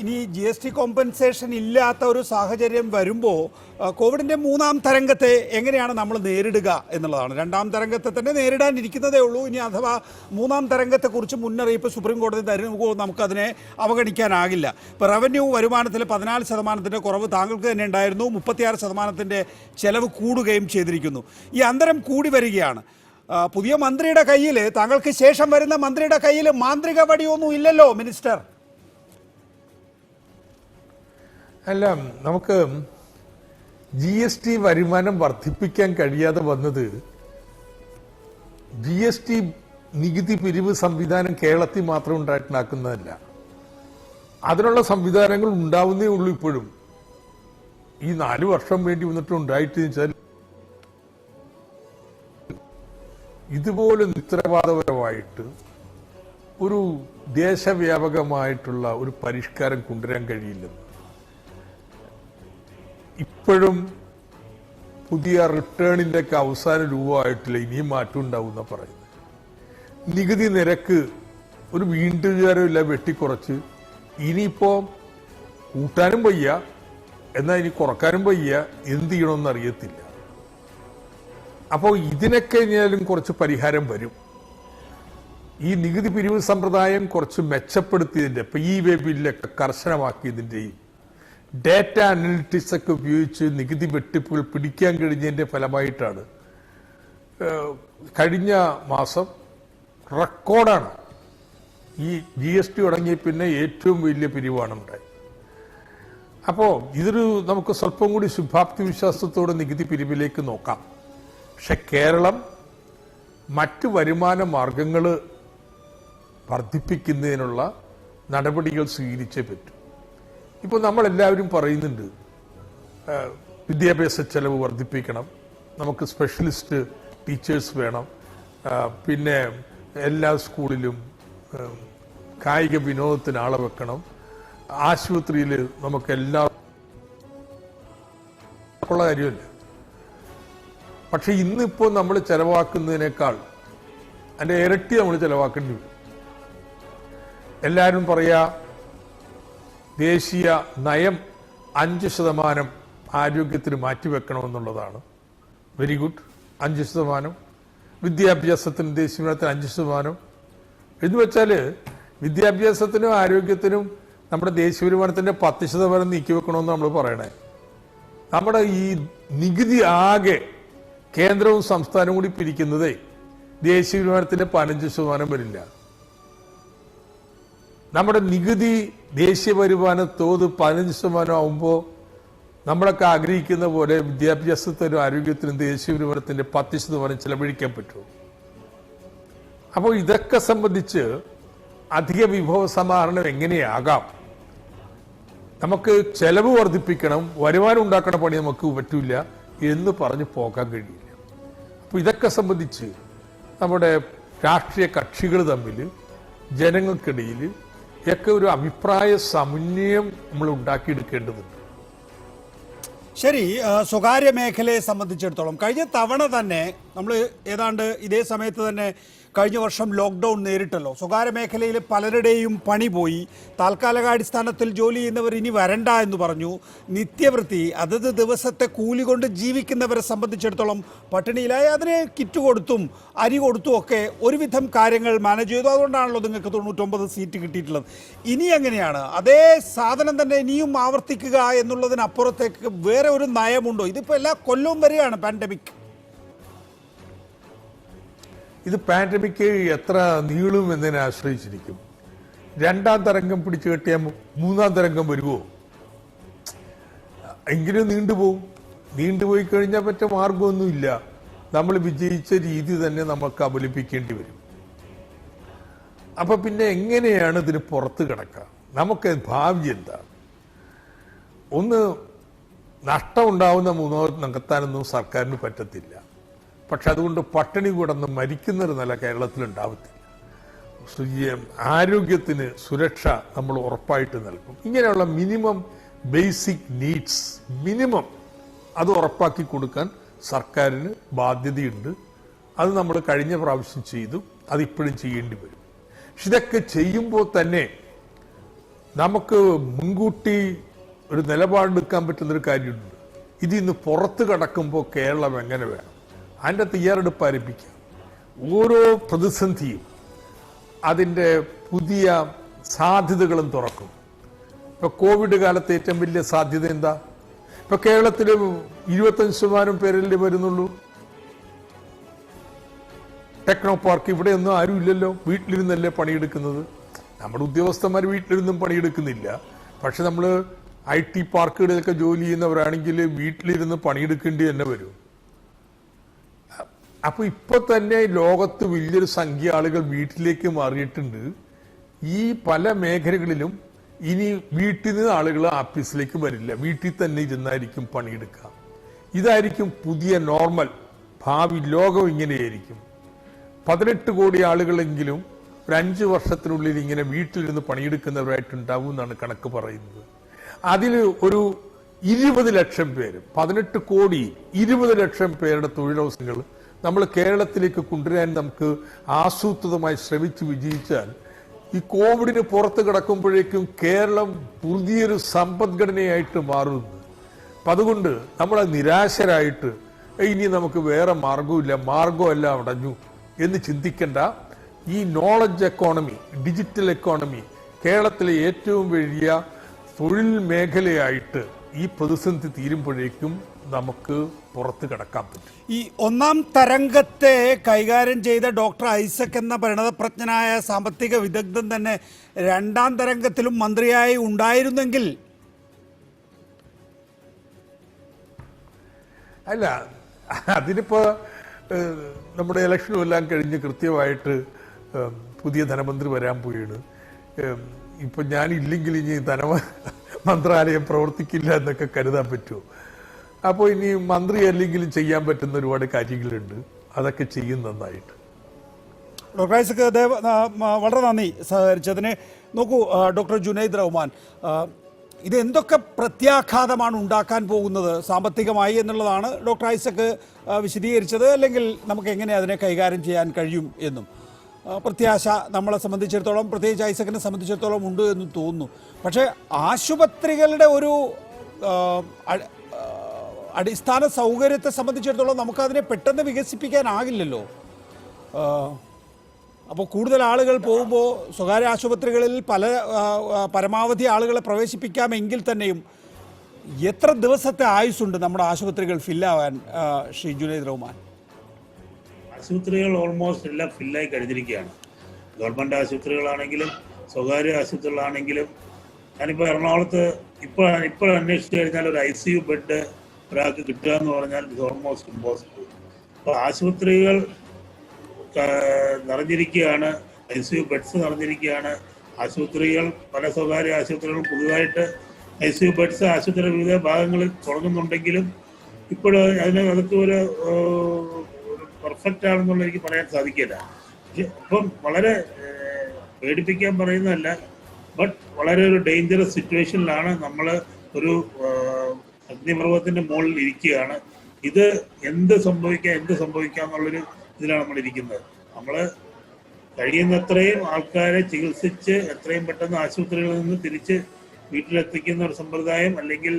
ഇനി GST കോമ്പൻസേഷൻ ഇല്ലാത്ത ഒരു സാഹചര്യം വരുമ്പോൾ കോവിഡിൻ്റെ 3ാം തരംഗത്തെ എങ്ങനെയാണ് നമ്മൾ നേരിടുക എന്നുള്ളതാണ്. 2ാം തരംഗത്തെ തന്നെ നേരിടാനിരിക്കുന്നതേ ഉള്ളൂ. ഇനി അഥവാ 3ാം തരംഗത്തെക്കുറിച്ച് മുന്നറിയിപ്പ് സുപ്രീം കോടതി തരുമ്പോൾ നമുക്കതിനെ അവഗണിക്കാനാകില്ല. ഇപ്പോൾ റവന്യൂ വരുമാനത്തിൽ 14% കുറവ് താങ്കൾക്ക് തന്നെ ഉണ്ടായിരുന്നു. 36% ചെലവ് കൂടുകയും ചെയ്തിരിക്കുന്നു. ഈ അന്തരം കൂടി വരികയാണ്. പുതിയ മന്ത്രിയുടെ കയ്യിൽ, താങ്കൾക്ക് ശേഷം വരുന്ന മന്ത്രിയുടെ കയ്യിൽ മാന്ത്രിക വടിയൊന്നും ഇല്ലല്ലോ മിനിസ്റ്റർ. അല്ല, നമുക്ക് GST വരുമാനം വർദ്ധിപ്പിക്കാൻ കഴിയാതെ വന്നത് GST നികുതി പിരിവ് സംവിധാനം കേരളത്തിൽ മാത്രം ഉണ്ടാക്കുന്നതല്ല. അതിനുള്ള സംവിധാനങ്ങൾ ഉണ്ടാവുന്നേ ഉള്ളൂ. ഇപ്പോഴും ഈ 4 വർഷം വേണ്ടി വന്നിട്ട് ഉണ്ടായിട്ട് വെച്ചാൽ ഇതുപോലെ നിത്രവാദപരമായിട്ട് ഒരു ദേശവ്യാപകമായിട്ടുള്ള ഒരു പരിഷ്കാരം കൊണ്ടുവരാൻ കഴിയില്ലെന്ന്. ഇപ്പോഴും പുതിയ റിട്ടേണിൻ്റെ ഒക്കെ അവസാന രൂപമായിട്ടില്ല, ഇനിയും മാറ്റം ഉണ്ടാവും എന്നാണ് പറയുന്നത്. നികുതി നിരക്ക് ഒരു വീണ്ടുകാരമില്ല വെട്ടിക്കുറച്ച്, ഇനിയിപ്പോൾ കൂട്ടാനും വയ്യ, എന്നാൽ ഇനി കുറക്കാനും വയ്യ, എന്ത് ചെയ്യണമെന്ന് അറിയത്തില്ല. അപ്പോൾ ഇതിനൊക്കെ കഴിഞ്ഞാലും കുറച്ച് പരിഹാരം വരും. ഈ നികുതി പിരിവ് സമ്പ്രദായം കുറച്ച് മെച്ചപ്പെടുത്തിയതിൻ്റെ, ഇപ്പം ഈ വേ ബില്ലൊക്കെ കർശനമാക്കിയതിൻ്റെയും ഡാറ്റ അനലിറ്റിക്സ് ഒക്കെ ഉപയോഗിച്ച് നികുതി വെട്ടിപ്പുകൾ പിടിക്കാൻ കഴിഞ്ഞതിൻ്റെ ഫലമായിട്ടാണ് കഴിഞ്ഞ മാസം റെക്കോർഡാണ് ഈ GST തുടങ്ങിയ പിന്നെ ഏറ്റവും വലിയ പിരിവാണ് ഉണ്ടായത്. അപ്പോൾ ഇതൊരു നമുക്ക് സ്വല്പം കൂടി ശുഭാപ്തി വിശ്വാസത്തോടെ നികുതി പിരിവിലേക്ക് നോക്കാം. പക്ഷെ കേരളം മറ്റ് വരുമാന മാർഗങ്ങൾ വർദ്ധിപ്പിക്കുന്നതിനുള്ള നടപടികൾ സ്വീകരിച്ചേ പറ്റൂ. ഇപ്പോൾ നമ്മളെല്ലാവരും പറയുന്നുണ്ട് വിദ്യാഭ്യാസ ചെലവ് വർദ്ധിപ്പിക്കണം, നമുക്ക് സ്പെഷ്യലിസ്റ്റ് ടീച്ചേഴ്സ് വേണം, പിന്നെ എല്ലാ സ്കൂളിലും കായിക വിനോദത്തിന് ആളെ വെക്കണം, ആശുപത്രിയിൽ നമുക്കെല്ലാ ഉള്ള കാര്യമല്ല. പക്ഷെ ഇന്നിപ്പോൾ നമ്മൾ ചെലവാക്കുന്നതിനേക്കാൾ അതിൻ്റെ ഇരട്ടി നമ്മൾ ചെലവാക്കേണ്ടി വരും. എല്ലാവരും പറയാ ദേശീയ നയം 5% ആരോഗ്യത്തിന് മാറ്റിവെക്കണമെന്നുള്ളതാണ്. Very good, 5%. വിദ്യാഭ്യാസത്തിന് ദേശീയത്തിന് 5%. എന്ന് വെച്ചാൽ വിദ്യാഭ്യാസത്തിനും ആരോഗ്യത്തിനും നമ്മുടെ ദേശീയ വരുമാനത്തിന്റെ 10% നീക്കിവെക്കണമെന്ന് നമ്മൾ പറയണേ. നമ്മുടെ ഈ നികുതി ആകെ കേന്ദ്രവും സംസ്ഥാനവും കൂടി പിരിക്കുന്നതേ ദേശീയ വരുമാനത്തിന്റെ 15% വരില്ല. നമ്മുടെ നികുതി ദേശീയ വരുമാന തോത് 15% ആവുമ്പോൾ നമ്മളൊക്കെ ആഗ്രഹിക്കുന്ന പോലെ വിദ്യാഭ്യാസത്തിനും ആരോഗ്യത്തിനും ദേശീയ വരുമാനത്തിന്റെ 10% ചെലവഴിക്കാൻ പറ്റുമോ? അപ്പോൾ ഇതൊക്കെ സംബന്ധിച്ച് അധിക വിഭവ സമാഹരണം എങ്ങനെയാകാം? നമുക്ക് ചെലവ് വർദ്ധിപ്പിക്കണം, വരുമാനം ഉണ്ടാക്കണ പണി നമുക്ക് പറ്റില്ല എന്ന് പറഞ്ഞ് പോകാൻ കഴിയില്ല. അപ്പോൾ ഇതൊക്കെ സംബന്ധിച്ച് നമ്മുടെ രാഷ്ട്രീയ കക്ഷികൾ തമ്മിൽ ജനങ്ങൾക്കിടയിൽ ഒക്കെ ഒരു അഭിപ്രായ സമന്വയം നമ്മൾ ഉണ്ടാക്കിയെടുക്കേണ്ടതുണ്ട്. ശരി, സ്വകാര്യ മേഖലയെ സംബന്ധിച്ചിടത്തോളം കഴിഞ്ഞ തവണ തന്നെ നമ്മൾ ഏതാണ്ട് ഇതേ സമയത്ത് തന്നെ കഴിഞ്ഞ വർഷം ലോക്ക്ഡൗൺ നേരിട്ടല്ലോ. സ്വകാര്യ മേഖലയിൽ പലരുടെയും പണി പോയി. താൽക്കാലികാടിസ്ഥാനത്തിൽ ജോലി ചെയ്യുന്നവർ ഇനി വരണ്ട എന്ന് പറഞ്ഞു. നിത്യവൃത്തി അതത് ദിവസത്തെ കൂലി കൊണ്ട് ജീവിക്കുന്നവരെ സംബന്ധിച്ചിടത്തോളം പട്ടിണിയിലായി. അതിന് കിറ്റ് കൊടുത്തും അരി കൊടുത്തും ഒക്കെ ഒരുവിധം കാര്യങ്ങൾ മാനേജ് ചെയ്തു. അതുകൊണ്ടാണല്ലോ നിങ്ങൾക്ക് 99 സീറ്റ് കിട്ടിയിട്ടുള്ളത്. ഇനി എങ്ങനെയാണ് അതേ സാധനം തന്നെ ഇനിയും ആവർത്തിക്കുക എന്നുള്ളതിനപ്പുറത്തേക്ക് വേറെ ഒരു നയമുണ്ടോ? ഇതിപ്പോൾ എല്ലാ കൊല്ലവും വരികയാണ് പാൻഡമിക്. ഇത് പാൻഡമിക് എത്ര നീളും എന്നതിനെ ആശ്രയിച്ചിരിക്കും. 2ാം തരംഗം പിടിച്ചു കെട്ടിയാൽ 3ാം തരംഗം വരുമോ? എങ്കിലും നീണ്ടുപോകും. നീണ്ടുപോയി കഴിഞ്ഞാൽ പറ്റ മാർഗമൊന്നുമില്ല. നമ്മൾ വിജയിച്ച രീതി തന്നെ നമുക്ക് അപലപിക്കേണ്ടി വരും. അപ്പൊ പിന്നെ എങ്ങനെയാണ് ഇതിന് പുറത്ത് കിടക്കുക? നമുക്ക് ഭാവി എന്താ? ഒന്ന്, നഷ്ടമുണ്ടാവുന്ന മൂന്നോളം നികത്താനൊന്നും സർക്കാരിന് പറ്റത്തില്ല. പക്ഷെ അതുകൊണ്ട് പട്ടിണി കിടന്ന് മരിക്കുന്നൊരു നില കേരളത്തിൽ ഉണ്ടാവത്തില്ല. ആരോഗ്യത്തിന് സുരക്ഷ നമ്മൾ ഉറപ്പായിട്ട് നൽകും. ഇങ്ങനെയുള്ള മിനിമം ബേസിക് നീഡ്സ് മിനിമം അത് ഉറപ്പാക്കി കൊടുക്കാൻ സർക്കാരിന് ബാധ്യതയുണ്ട്. അത് നമ്മൾ കഴിഞ്ഞ പ്രാവശ്യം ചെയ്തു, അതിപ്പോഴും ചെയ്യേണ്ടി വരും. പക്ഷെ ഇതൊക്കെ ചെയ്യുമ്പോൾ തന്നെ നമുക്ക് മുൻകൂട്ടി ഒരു നിലപാടെടുക്കാൻ പറ്റുന്നൊരു കാര്യമുണ്ട്. ഇതിന്ന് പുറത്ത് കടക്കുമ്പോൾ കേരളം എങ്ങനെ വേണം, അതിൻ്റെ തയ്യാറെടുപ്പ് ആരംഭിക്കാം. ഓരോ പ്രതിസന്ധിയും അതിൻ്റെ പുതിയ സാധ്യതകളും തുറക്കും. ഇപ്പൊ കോവിഡ് കാലത്ത് ഏറ്റവും വലിയ സാധ്യത എന്താ? ഇപ്പൊ കേരളത്തിൽ 25% പേരല്ലേ വരുന്നുള്ളൂ. ടെക്നോ പാർക്ക് ഇവിടെയൊന്നും ആരും ഇല്ലല്ലോ, വീട്ടിലിരുന്നല്ലേ പണിയെടുക്കുന്നത്. നമ്മുടെ ഉദ്യോഗസ്ഥന്മാർ വീട്ടിലിരുന്നും പണിയെടുക്കുന്നില്ല. പക്ഷെ നമ്മൾ IT പാർക്കുകളിലൊക്കെ ജോലി ചെയ്യുന്നവരാണെങ്കിൽ വീട്ടിലിരുന്ന് പണിയെടുക്കേണ്ടി തന്നെ വരും. അപ്പൊ ഇപ്പൊ തന്നെ ലോകത്ത് വലിയൊരു സംഖ്യ ആളുകൾ വീട്ടിലേക്ക് മാറിയിട്ടുണ്ട്. ഈ പല മേഖലകളിലും ഇനി വീട്ടിൽ നിന്ന് ആളുകൾ ഓഫീസിലേക്ക് വരില്ല, വീട്ടിൽ തന്നെ ഇരുന്നായിരിക്കും പണിയെടുക്കുക. ഇതായിരിക്കും പുതിയ നോർമൽ. ഭാവി ലോകം ഇങ്ങനെയായിരിക്കും. 18 കോടി ആളുകളെങ്കിലും ഒരു 5 വർഷത്തിനുള്ളിൽ ഇങ്ങനെ വീട്ടിലിരുന്ന് പണിയെടുക്കുന്നവരായിട്ടുണ്ടാവും എന്നാണ് കണക്ക് പറയുന്നത്. അതിൽ ഒരു 20 ലക്ഷം പേര്, 18 കോടി 20 ലക്ഷം പേരുടെ തൊഴിലവസരങ്ങൾ നമ്മൾ കേരളത്തിലേക്ക് കൊണ്ടുവരാൻ നമുക്ക് ആസൂത്രിതമായി ശ്രമിച്ച് വിജയിച്ചാൽ ഈ കോവിഡിന് പുറത്ത് കിടക്കുമ്പോഴേക്കും കേരളം പുതിയൊരു സമ്പദ്ഘടനയായിട്ട് മാറുന്നു. അപ്പം അതുകൊണ്ട് നമ്മൾ നിരാശരായിട്ട് ഇനി നമുക്ക് വേറെ മാർഗമില്ല, മാർഗമെല്ലാം അടഞ്ഞു എന്ന് ചിന്തിക്കേണ്ട. ഈ നോളജ് എക്കോണമി, ഡിജിറ്റൽ എക്കോണമി കേരളത്തിലെ ഏറ്റവും വലിയ തൊഴിൽ മേഖലയായിട്ട് ഈ പ്രതിസന്ധി തീരുമ്പോഴേക്കും നമുക്ക് പുറത്ത് കിടക്കാൻ പറ്റും. ഈ ഒന്നാം തരംഗത്തെ കൈകാര്യം ചെയ്ത ഡോക്ടർ ഐസക് എന്ന പരിണതപ്രജ്ഞനായ സാമ്പത്തിക വിദഗ്ധൻ തന്നെ രണ്ടാം തരംഗത്തിലും മന്ത്രിയായി ഉണ്ടായിരുന്നെങ്കിൽ അല്ല, അതിനിപ്പോ നമ്മുടെ ഇലക്ഷനും എല്ലാം കഴിഞ്ഞ് കൃത്യമായിട്ട് പുതിയ ധനമന്ത്രി വരാൻ പോയാണ്. ഇപ്പൊ ഞാനില്ലെങ്കിൽ ഇനി മന്ത്രാലയം പ്രവർത്തിക്കില്ല എന്നൊക്കെ കരുതാൻ പറ്റുമോ? അപ്പോൾ ഇനി മന്ത്രി അല്ലെങ്കിലും ചെയ്യാൻ പറ്റുന്ന ഒരുപാട് കാര്യങ്ങളുണ്ട്, അതൊക്കെ ചെയ്യും നന്നായിട്ട്. ഡോക്ടർ ഐസക് വളരെ നന്ദി സഹകരിച്ചതിന്. നോക്കൂ ഡോക്ടർ ജുനൈദ് റഹ്മാൻ, ഇത് എന്തൊക്കെ പ്രത്യാഘാതമാണ് ഉണ്ടാക്കാൻ പോകുന്നത് സാമ്പത്തികമായി എന്നുള്ളതാണ് ഡോക്ടർ ഐസക് വിശദീകരിച്ചത്. അല്ലെങ്കിൽ നമുക്ക് എങ്ങനെ അതിനെ കൈകാര്യം ചെയ്യാൻ കഴിയും എന്നും പ്രത്യാശ നമ്മളെ സംബന്ധിച്ചിടത്തോളം, പ്രത്യേകിച്ച് ഐസക്കിനെ സംബന്ധിച്ചിടത്തോളം ഉണ്ട് എന്ന് തോന്നുന്നു. പക്ഷേ ആശുപത്രികളുടെ ഒരു അടിസ്ഥാന സൗകര്യത്തെ സംബന്ധിച്ചിടത്തോളം നമുക്കതിനെ പെട്ടെന്ന് വികസിപ്പിക്കാനാകില്ലല്ലോ. അപ്പോൾ കൂടുതൽ ആളുകൾ പോകുമ്പോൾ സ്വകാര്യ ആശുപത്രികളിൽ പരമാവധി ആളുകളെ പ്രവേശിപ്പിക്കാമെങ്കിൽ തന്നെയും എത്ര ദിവസത്തെ ആയുസ്സുണ്ട് നമ്മുടെ ആശുപത്രികൾ ഫില്ലാവാൻ ശ്രീ ജുനൈദ് റഹ്മാൻ? ആശുപത്രികൾ ഓൾമോസ്റ്റ് എല്ലാം ഫില്ലായി കഴിഞ്ഞിരിക്കുകയാണ്. ഗവൺമെൻറ് ആശുപത്രികളാണെങ്കിലും സ്വകാര്യ ആശുപത്രികളാണെങ്കിലും. ഞാനിപ്പോൾ എറണാകുളത്ത് ഇപ്പോൾ അന്വേഷിച്ച് കഴിഞ്ഞാൽ ഒരു ICU ബെഡ് ഒരാൾക്ക് കിട്ടുക എന്ന് പറഞ്ഞാൽ ഇത് ഓൾമോസ്റ്റ് ഇമ്പോസിബിൾ. അപ്പോൾ ആശുപത്രികൾ നിറഞ്ഞിരിക്കുകയാണ്, ICU ബെഡ്സ് നിറഞ്ഞിരിക്കുകയാണ്. ആശുപത്രികൾ പല സ്വകാര്യ ആശുപത്രികളും പുതുതായിട്ട് ICU ബെഡ്സ് ആശുപത്രിയുടെ വിവിധ ഭാഗങ്ങളിൽ തുടങ്ങുന്നുണ്ടെങ്കിലും ഇപ്പോഴും അതൊക്കെ ഒരു പെർഫെക്റ്റ് ആണെന്നുള്ള എനിക്ക് പറയാൻ സാധിക്കില്ല. അപ്പം വളരെ പേടിപ്പിക്കാൻ പറയുന്നതല്ല, ബട്ട് വളരെ ഒരു ഡേഞ്ചറസ് സിറ്റുവേഷനിലാണ് നമ്മൾ. ഒരു അഗ്നിപർവ്വതത്തിന്റെ മുകളിൽ ഇരിക്കുകയാണ്. ഇത് എന്ത് സംഭവിക്കാം എന്നുള്ളൊരു ഇതിലാണ് നമ്മൾ ഇരിക്കുന്നത്. നമ്മൾ കഴിയുന്നത്രയും ആൾക്കാരെ ചികിത്സിച്ച് എത്രയും പെട്ടെന്ന് ആശുപത്രികളിൽ നിന്ന് തിരിച്ച് വീട്ടിലെത്തിക്കുന്ന ഒരു സമ്പ്രദായം, അല്ലെങ്കിൽ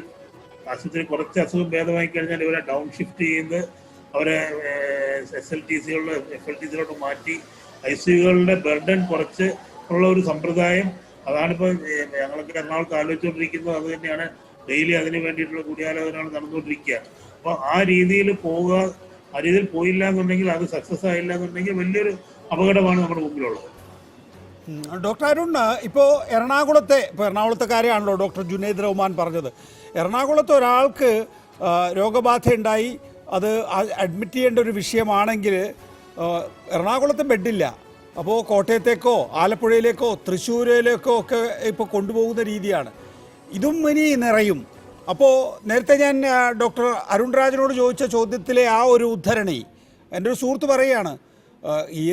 ആശുപത്രി കുറച്ച് അസുഖം ഭേദമായി കഴിഞ്ഞാൽ ഇവരെ ഡൗൺ ഷിഫ്റ്റ് ചെയ്യുന്നത്, അവരെ SLTCകളിലെ FLTCയിലോട്ട് മാറ്റി ICUകളുടെ ബർഡൻ കുറച്ച് ഉള്ള ഒരു സമ്പ്രദായം. അതാണിപ്പോൾ ഞങ്ങളൊക്കെ എറണാകുളത്ത് ആലോചിച്ചുകൊണ്ടിരിക്കുന്നത്. അത് തന്നെയാണ് ഡെയിലി അതിന് വേണ്ടിയിട്ടുള്ള കൂടിയാലോചനകൾ നടന്നുകൊണ്ടിരിക്കുകയാണ്. അപ്പോൾ ആ രീതിയിൽ പോയില്ല എന്നുണ്ടെങ്കിൽ, അത് സക്സസ് ആയില്ല എന്നുണ്ടെങ്കിൽ വലിയൊരു അപകടമാണ് നമ്മുടെ മുമ്പിലുള്ളത്. ഡോക്ടർ അരുൺ, ഇപ്പോൾ എറണാകുളത്തെ കാര്യമാണല്ലോ ഡോക്ടർ ജുനൈദ് റഹ്മാൻ പറഞ്ഞത്. എറണാകുളത്ത് ഒരാൾക്ക് രോഗബാധയുണ്ടായി, അത് അഡ്മിറ്റ് ചെയ്യേണ്ട ഒരു വിഷയമാണെങ്കിൽ എറണാകുളത്ത് ബെഡില്ല. അപ്പോൾ കോട്ടയത്തേക്കോ ആലപ്പുഴയിലേക്കോ തൃശ്ശൂരിലേക്കോ ഒക്കെ ഇപ്പോൾ കൊണ്ടുപോകുന്ന രീതിയാണ്. ഇതും ഇനി നിറയും. അപ്പോൾ നേരത്തെ ഞാൻ ഡോക്ടർ അരുൺ രാജിനോട് ചോദിച്ച ചോദ്യത്തിലെ ആ ഒരു ഉദ്ധരണി എൻ്റെ ഒരു സുഹൃത്ത് പറയുകയാണ്,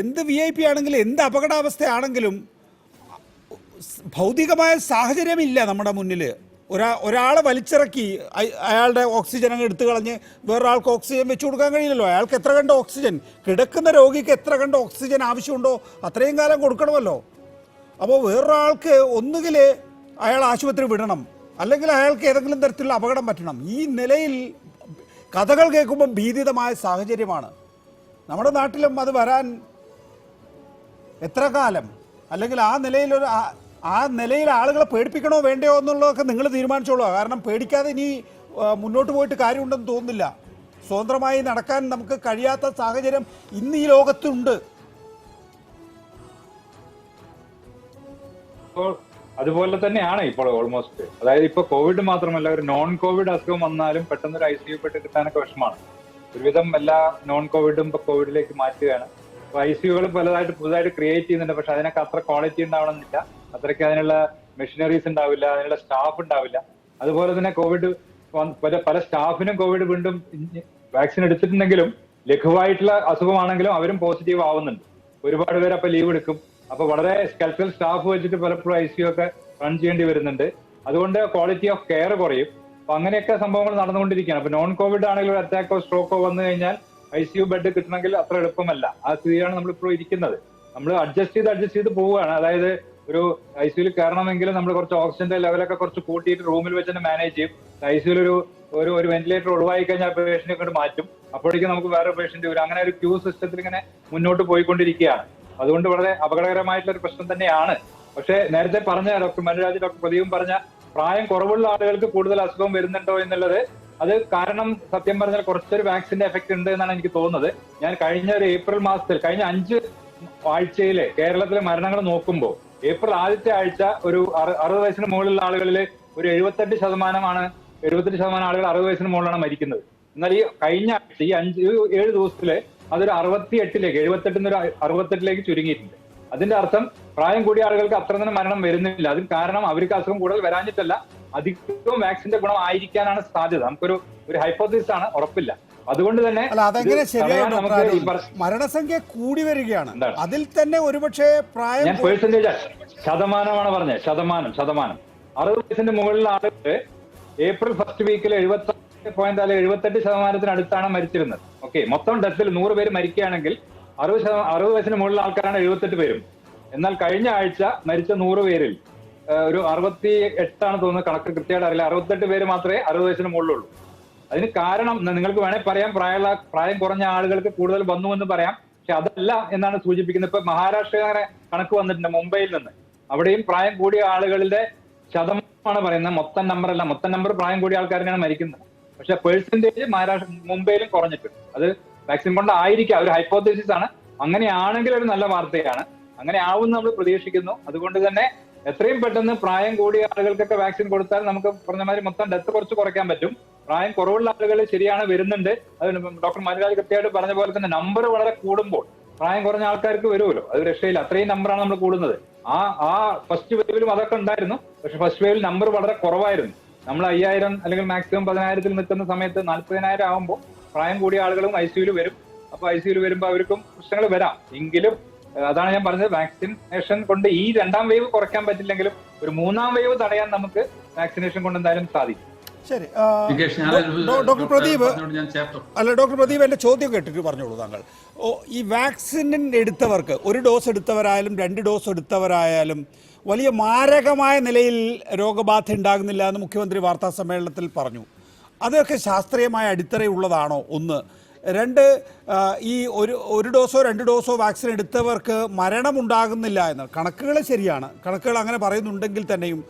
എന്ത് VIP ആണെങ്കിലും എന്ത് അപകടാവസ്ഥയാണെങ്കിലും ഭൗതികമായ സാഹചര്യമില്ല നമ്മുടെ മുന്നിൽ. ഒരാളെ വലിച്ചിറക്കി അയാളുടെ ഓക്സിജൻ അങ്ങ് എടുത്തു കളഞ്ഞ് വേറൊരാൾക്ക് ഓക്സിജൻ വെച്ചു കൊടുക്കാൻ കഴിയില്ലല്ലോ. അയാൾക്ക് എത്ര കണ്ട ഓക്സിജൻ, കിടക്കുന്ന രോഗിക്ക് എത്ര കണ്ട ഓക്സിജൻ ആവശ്യമുണ്ടോ അത്രയും കാലം കൊടുക്കണമല്ലോ. അപ്പോൾ വേറൊരാൾക്ക് ഒന്നുകിൽ അയാൾ ആശുപത്രി വിടണം, അല്ലെങ്കിൽ അയാൾക്ക് ഏതെങ്കിലും തരത്തിലുള്ള അപകടം പറ്റണം. ഈ നിലയിൽ കഥകൾ കേൾക്കുമ്പം ഭീതിതമായ സാഹചര്യമാണ്. നമ്മുടെ നാട്ടിലും അത് വരാൻ എത്ര കാലം, അല്ലെങ്കിൽ ആ നിലയിൽ ആളുകളെ പേടിപ്പിക്കണോ വേണ്ടയോ എന്നുള്ളതൊക്കെ നിങ്ങൾ തീരുമാനിച്ചോളൂ. കാരണം പേടിക്കാതെ ഇനി മുന്നോട്ട് പോയിട്ട് കാര്യമുണ്ടെന്ന് തോന്നുന്നില്ല. സ്വതന്ത്രമായി നടക്കാൻ നമുക്ക് കഴിയാത്ത സാഹചര്യം ഇന്ന് ഈ ലോകത്തുണ്ട്. അതുപോലെ തന്നെയാണ് ഇപ്പോൾ ഓൾമോസ്റ്റ്. അതായത് ഇപ്പൊ കോവിഡ് മാത്രമല്ല, ഒരു നോൺ കോവിഡ് അസുഖം വന്നാലും പെട്ടെന്ന് ഒരു ICU ബെഡ് കിട്ടാനൊക്കെ വിഷമമാണ്. ഒരുവിധം എല്ലാ നോൺ കോവിഡും ഇപ്പൊ കോവിഡിലേക്ക് മാറ്റുകയാണ്. ICUകൾ പുതുതായിട്ട് ക്രിയേറ്റ് ചെയ്യുന്നുണ്ട്. പക്ഷെ അതിനൊക്കെ അത്ര ക്വാളിറ്റി ഉണ്ടാവണമെന്നില്ല, അത്രയ്ക്ക് അതിനുള്ള മെഷീനറീസ് ഉണ്ടാവില്ല, അതിനുള്ള സ്റ്റാഫ് ഉണ്ടാവില്ല. അതുപോലെ തന്നെ കോവിഡ് പല സ്റ്റാഫിനും കോവിഡ് വീണ്ടും വാക്സിൻ എടുത്തിട്ടുണ്ടെങ്കിലും ലഘുവായിട്ടുള്ള അസുഖമാണെങ്കിലും അവരും പോസിറ്റീവ് ആവുന്നുണ്ട്. ഒരുപാട് പേര് അപ്പൊ ലീവ് എടുക്കും. അപ്പൊ വളരെ സ്കെൽറ്റൽ സ്റ്റാഫ് വെച്ചിട്ട് പലപ്പോഴും ICU ഒക്കെ റൺ ചെയ്യേണ്ടി വരുന്നുണ്ട്. അതുകൊണ്ട് ക്വാളിറ്റി ഓഫ് കെയർ കുറയും. അപ്പൊ അങ്ങനെയൊക്കെ സംഭവങ്ങൾ നടന്നുകൊണ്ടിരിക്കുകയാണ്. അപ്പൊ നോൺ കോവിഡ് ആണെങ്കിലും അറ്റാക്കോ സ്ട്രോക്കോ വന്നു കഴിഞ്ഞാൽ ICU ബെഡ് കിട്ടണമെങ്കിൽ അത്ര എളുപ്പമല്ല. ആ സ്ഥിതിയാണ് നമ്മളിപ്പോൾ ഇരിക്കുന്നത്. നമ്മൾ അഡ്ജസ്റ്റ് ചെയ്ത് പോവുകയാണ്. അതായത് ഒരു ICUയിൽ കയറണമെങ്കിൽ നമ്മൾ കുറച്ച് ഓക്സിജന്റെ ലെവലൊക്കെ കുറച്ച് കൂട്ടിയിട്ട് റൂമിൽ വെച്ച് തന്നെ മാനേജ് ചെയ്യും. ICUയിൽ ഒരു വെന്റിലേറ്റർ ഒഴിവായി കഴിഞ്ഞാൽ പേഷ്യന്റിനെ കൊണ്ട് മാറ്റും. അപ്പോഴേക്കും നമുക്ക് വേറെ പേഷ്യന്റ് വരും. അങ്ങനെ ഒരു ക്യൂ സിസ്റ്റത്തിൽ ഇങ്ങനെ മുന്നോട്ട് പോയിക്കൊണ്ടിരിക്കുകയാണ്. അതുകൊണ്ട് വളരെ അപകടകരമായിട്ടുള്ള ഒരു പ്രശ്നം തന്നെയാണ്. പക്ഷേ നേരത്തെ പറഞ്ഞ ഡോക്ടർ മനുരാജ്, ഡോക്ടർ പ്രദീപും പറഞ്ഞ പ്രായം കുറവുള്ള ആളുകൾക്ക് കൂടുതൽ അസുഖം വരുന്നുണ്ടോ എന്നുള്ളത്, അത് കാരണം സത്യം പറഞ്ഞാൽ കുറച്ചൊരു വാക്സിന്റെ എഫക്ട് ഉണ്ട് എന്നാണ് എനിക്ക് തോന്നുന്നത്. ഞാൻ കഴിഞ്ഞ ഒരു ഏപ്രിൽ മാസത്തിൽ കഴിഞ്ഞ 5 ആഴ്ചയിലെ കേരളത്തിലെ മരണങ്ങൾ നോക്കുമ്പോൾ ഏപ്രിൽ ആദ്യത്തെ ആഴ്ച ഒരു 60 വയസ്സിന് മുകളിലുള്ള ആളുകളിൽ ഒരു 78% ആളുകൾ 60 വയസ്സിന് മുകളിലാണ് മരിക്കുന്നത്. എന്നാൽ ഈ കഴിഞ്ഞ ആഴ്ച ഈ 7 ദിവസത്തില് അതൊരു 68 ചുരുങ്ങിയിട്ടുണ്ട്. അതിന്റെ അർത്ഥം പ്രായം കൂടിയ ആളുകൾക്ക് അത്ര തന്നെ മരണം വരുന്നില്ല. അതിന് കാരണം അവർക്ക് അസുഖം കൂടുതൽ വരാഞ്ഞിട്ടല്ല, അധികവും വാക്സിന്റെ ഗുണം ആയിരിക്കാനാണ് സാധ്യത. നമുക്കൊരു ഹൈപ്പോത്തസിസ് ആണ്, ഉറപ്പില്ല. അതുകൊണ്ട് തന്നെ അതെങ്ങനെ ശരിയാണ്? മരണസംഖ്യ കൂടി വരികയാണ്. അതിൽ തന്നെ ഒരുപക്ഷെ പ്രായം, ഞാൻ പേഴ്സന്റേജ് ശതമാനമാണ് പറഞ്ഞത്. ശതമാനം 60 വയസ്സിന്റെ മുകളിലുള്ള ആളുകൾ ഏപ്രിൽ ഫസ്റ്റ് വീക്കിൽ 78% മരിച്ചിരുന്നത്. ഓക്കെ, മൊത്തം ഡെത്തിൽ 100 പേര് മരിക്കുകയാണെങ്കിൽ 60 വയസ്സിന് മുകളിലുള്ള ആൾക്കാരാണ് 78 പേരും. എന്നാൽ കഴിഞ്ഞ ആഴ്ച മരിച്ച 100 പേരിൽ ഒരു 68 തോന്നുന്നത്, കണക്ക് കൃത്യമായിട്ട് അറിയില്ല, 68 പേര് മാത്രമേ 60 വയസ്സിന് മുകളിലുള്ളൂ. അതിന് കാരണം നിങ്ങൾക്ക് വേണേൽ പറയാം, പ്രായം കുറഞ്ഞ ആളുകൾക്ക് കൂടുതൽ വന്നുവെന്ന് പറയാം. പക്ഷെ അതല്ല എന്നാണ് സൂചിപ്പിക്കുന്നത്. ഇപ്പൊ മഹാരാഷ്ട്ര അങ്ങനെ കണക്ക് വന്നിട്ടുണ്ട് മുംബൈയിൽ നിന്ന്. അവിടെയും പ്രായം കൂടിയ ആളുകളുടെ ശതമാനമാണ് പറയുന്നത്, മൊത്തം നമ്പർ അല്ല. മൊത്തം നമ്പർ പ്രായം കൂടിയ ആൾക്കാരാണ് മരിക്കുന്നത്. പക്ഷെ പെർസെന്റേജ് മുംബൈയിലും കുറഞ്ഞിട്ടുണ്ട്. അത് വാക്സിൻ കൊണ്ട് ആയിരിക്കാം, ഒരു ഹൈപ്പോത്തസിസ് ആണ്. അങ്ങനെയാണെങ്കിൽ ഒരു നല്ല വാർത്തയാണ്. അങ്ങനെ ആവുമെന്ന് നമ്മൾ പ്രതീക്ഷിക്കുന്നു. അതുകൊണ്ട് തന്നെ എത്രയും പെട്ടെന്ന് പ്രായം കൂടിയ ആളുകൾക്കൊക്കെ വാക്സിൻ കൊടുത്താൽ നമുക്ക് പറഞ്ഞ മാതിരി മൊത്തം ഡെത്ത് കുറച്ച് കുറയ്ക്കാൻ പറ്റും. പ്രായം കുറവുള്ള ആളുകൾ ശരിയാണ് വരുന്നുണ്ട്. അത് ഡോക്ടർ മനുരാജ് കൃത്യമായിട്ട് പറഞ്ഞ പോലെ തന്നെ നമ്പർ വളരെ കൂടുമ്പോൾ പ്രായം കുറഞ്ഞ ആൾക്കാർക്ക് വരുമല്ലോ, അത് രക്ഷയില്ല. അത്രയും നമ്പറാണ് നമ്മൾ കൂടുന്നത്. ആ ഫസ്റ്റ് വേവിലും അതൊക്കെ ഉണ്ടായിരുന്നു. പക്ഷെ ഫസ്റ്റ് വേവിൽ നമ്പർ വളരെ കുറവായിരുന്നു. നമ്മൾ 5000 അല്ലെങ്കിൽ മാക്സിമം 10,000 നിൽക്കുന്ന സമയത്ത് 40,000 ആകുമ്പോൾ പ്രായം കൂടിയ ആളുകളും ICUയിൽ വരും. അപ്പൊ ICUയിൽ വരുമ്പോൾ അവർക്കും പ്രശ്നങ്ങൾ വരാം. എങ്കിലും അതാണ് ഞാൻ പറഞ്ഞത്, വാക്സിനേഷൻ കൊണ്ട് ഈ 2ാം വേവ് കുറയ്ക്കാൻ പറ്റില്ലെങ്കിലും ഒരു 3ാം വേവ് തടയാൻ നമുക്ക് വാക്സിനേഷൻ കൊണ്ട് എന്തായാലും സാധിക്കും. ശരി, ഡോക്ടർ പ്രദീപ് എന്റെ ചോദ്യം കേട്ടിട്ട് പറഞ്ഞോളൂ താങ്കൾ. ഈ വാക്സിൻ എടുത്തവർക്ക്, 1 ഡോസ് എടുത്തവരായാലും 2 ഡോസ് എടുത്തവരായാലും വലിയ മാരകമായ നിലയിൽ രോഗബാധ ഉണ്ടാകുന്നില്ല എന്ന് മുഖ്യമന്ത്രി വാർത്താ സമ്മേളനത്തിൽ പറഞ്ഞു. അതൊക്കെ ശാസ്ത്രീയമായ അടിത്തറയുള്ളതാണോ? 1. 2, ഈ ഒരു ഡോസോ 2 ഡോസോ വാക്സിൻ എടുത്തവർക്ക് മരണമുണ്ടാകുന്നില്ല എന്ന് കണക്കുകൾ ശരിയാണ്. കണക്കുകൾ അങ്ങനെ പറയുന്നുണ്ടെങ്കിൽ തന്നെയും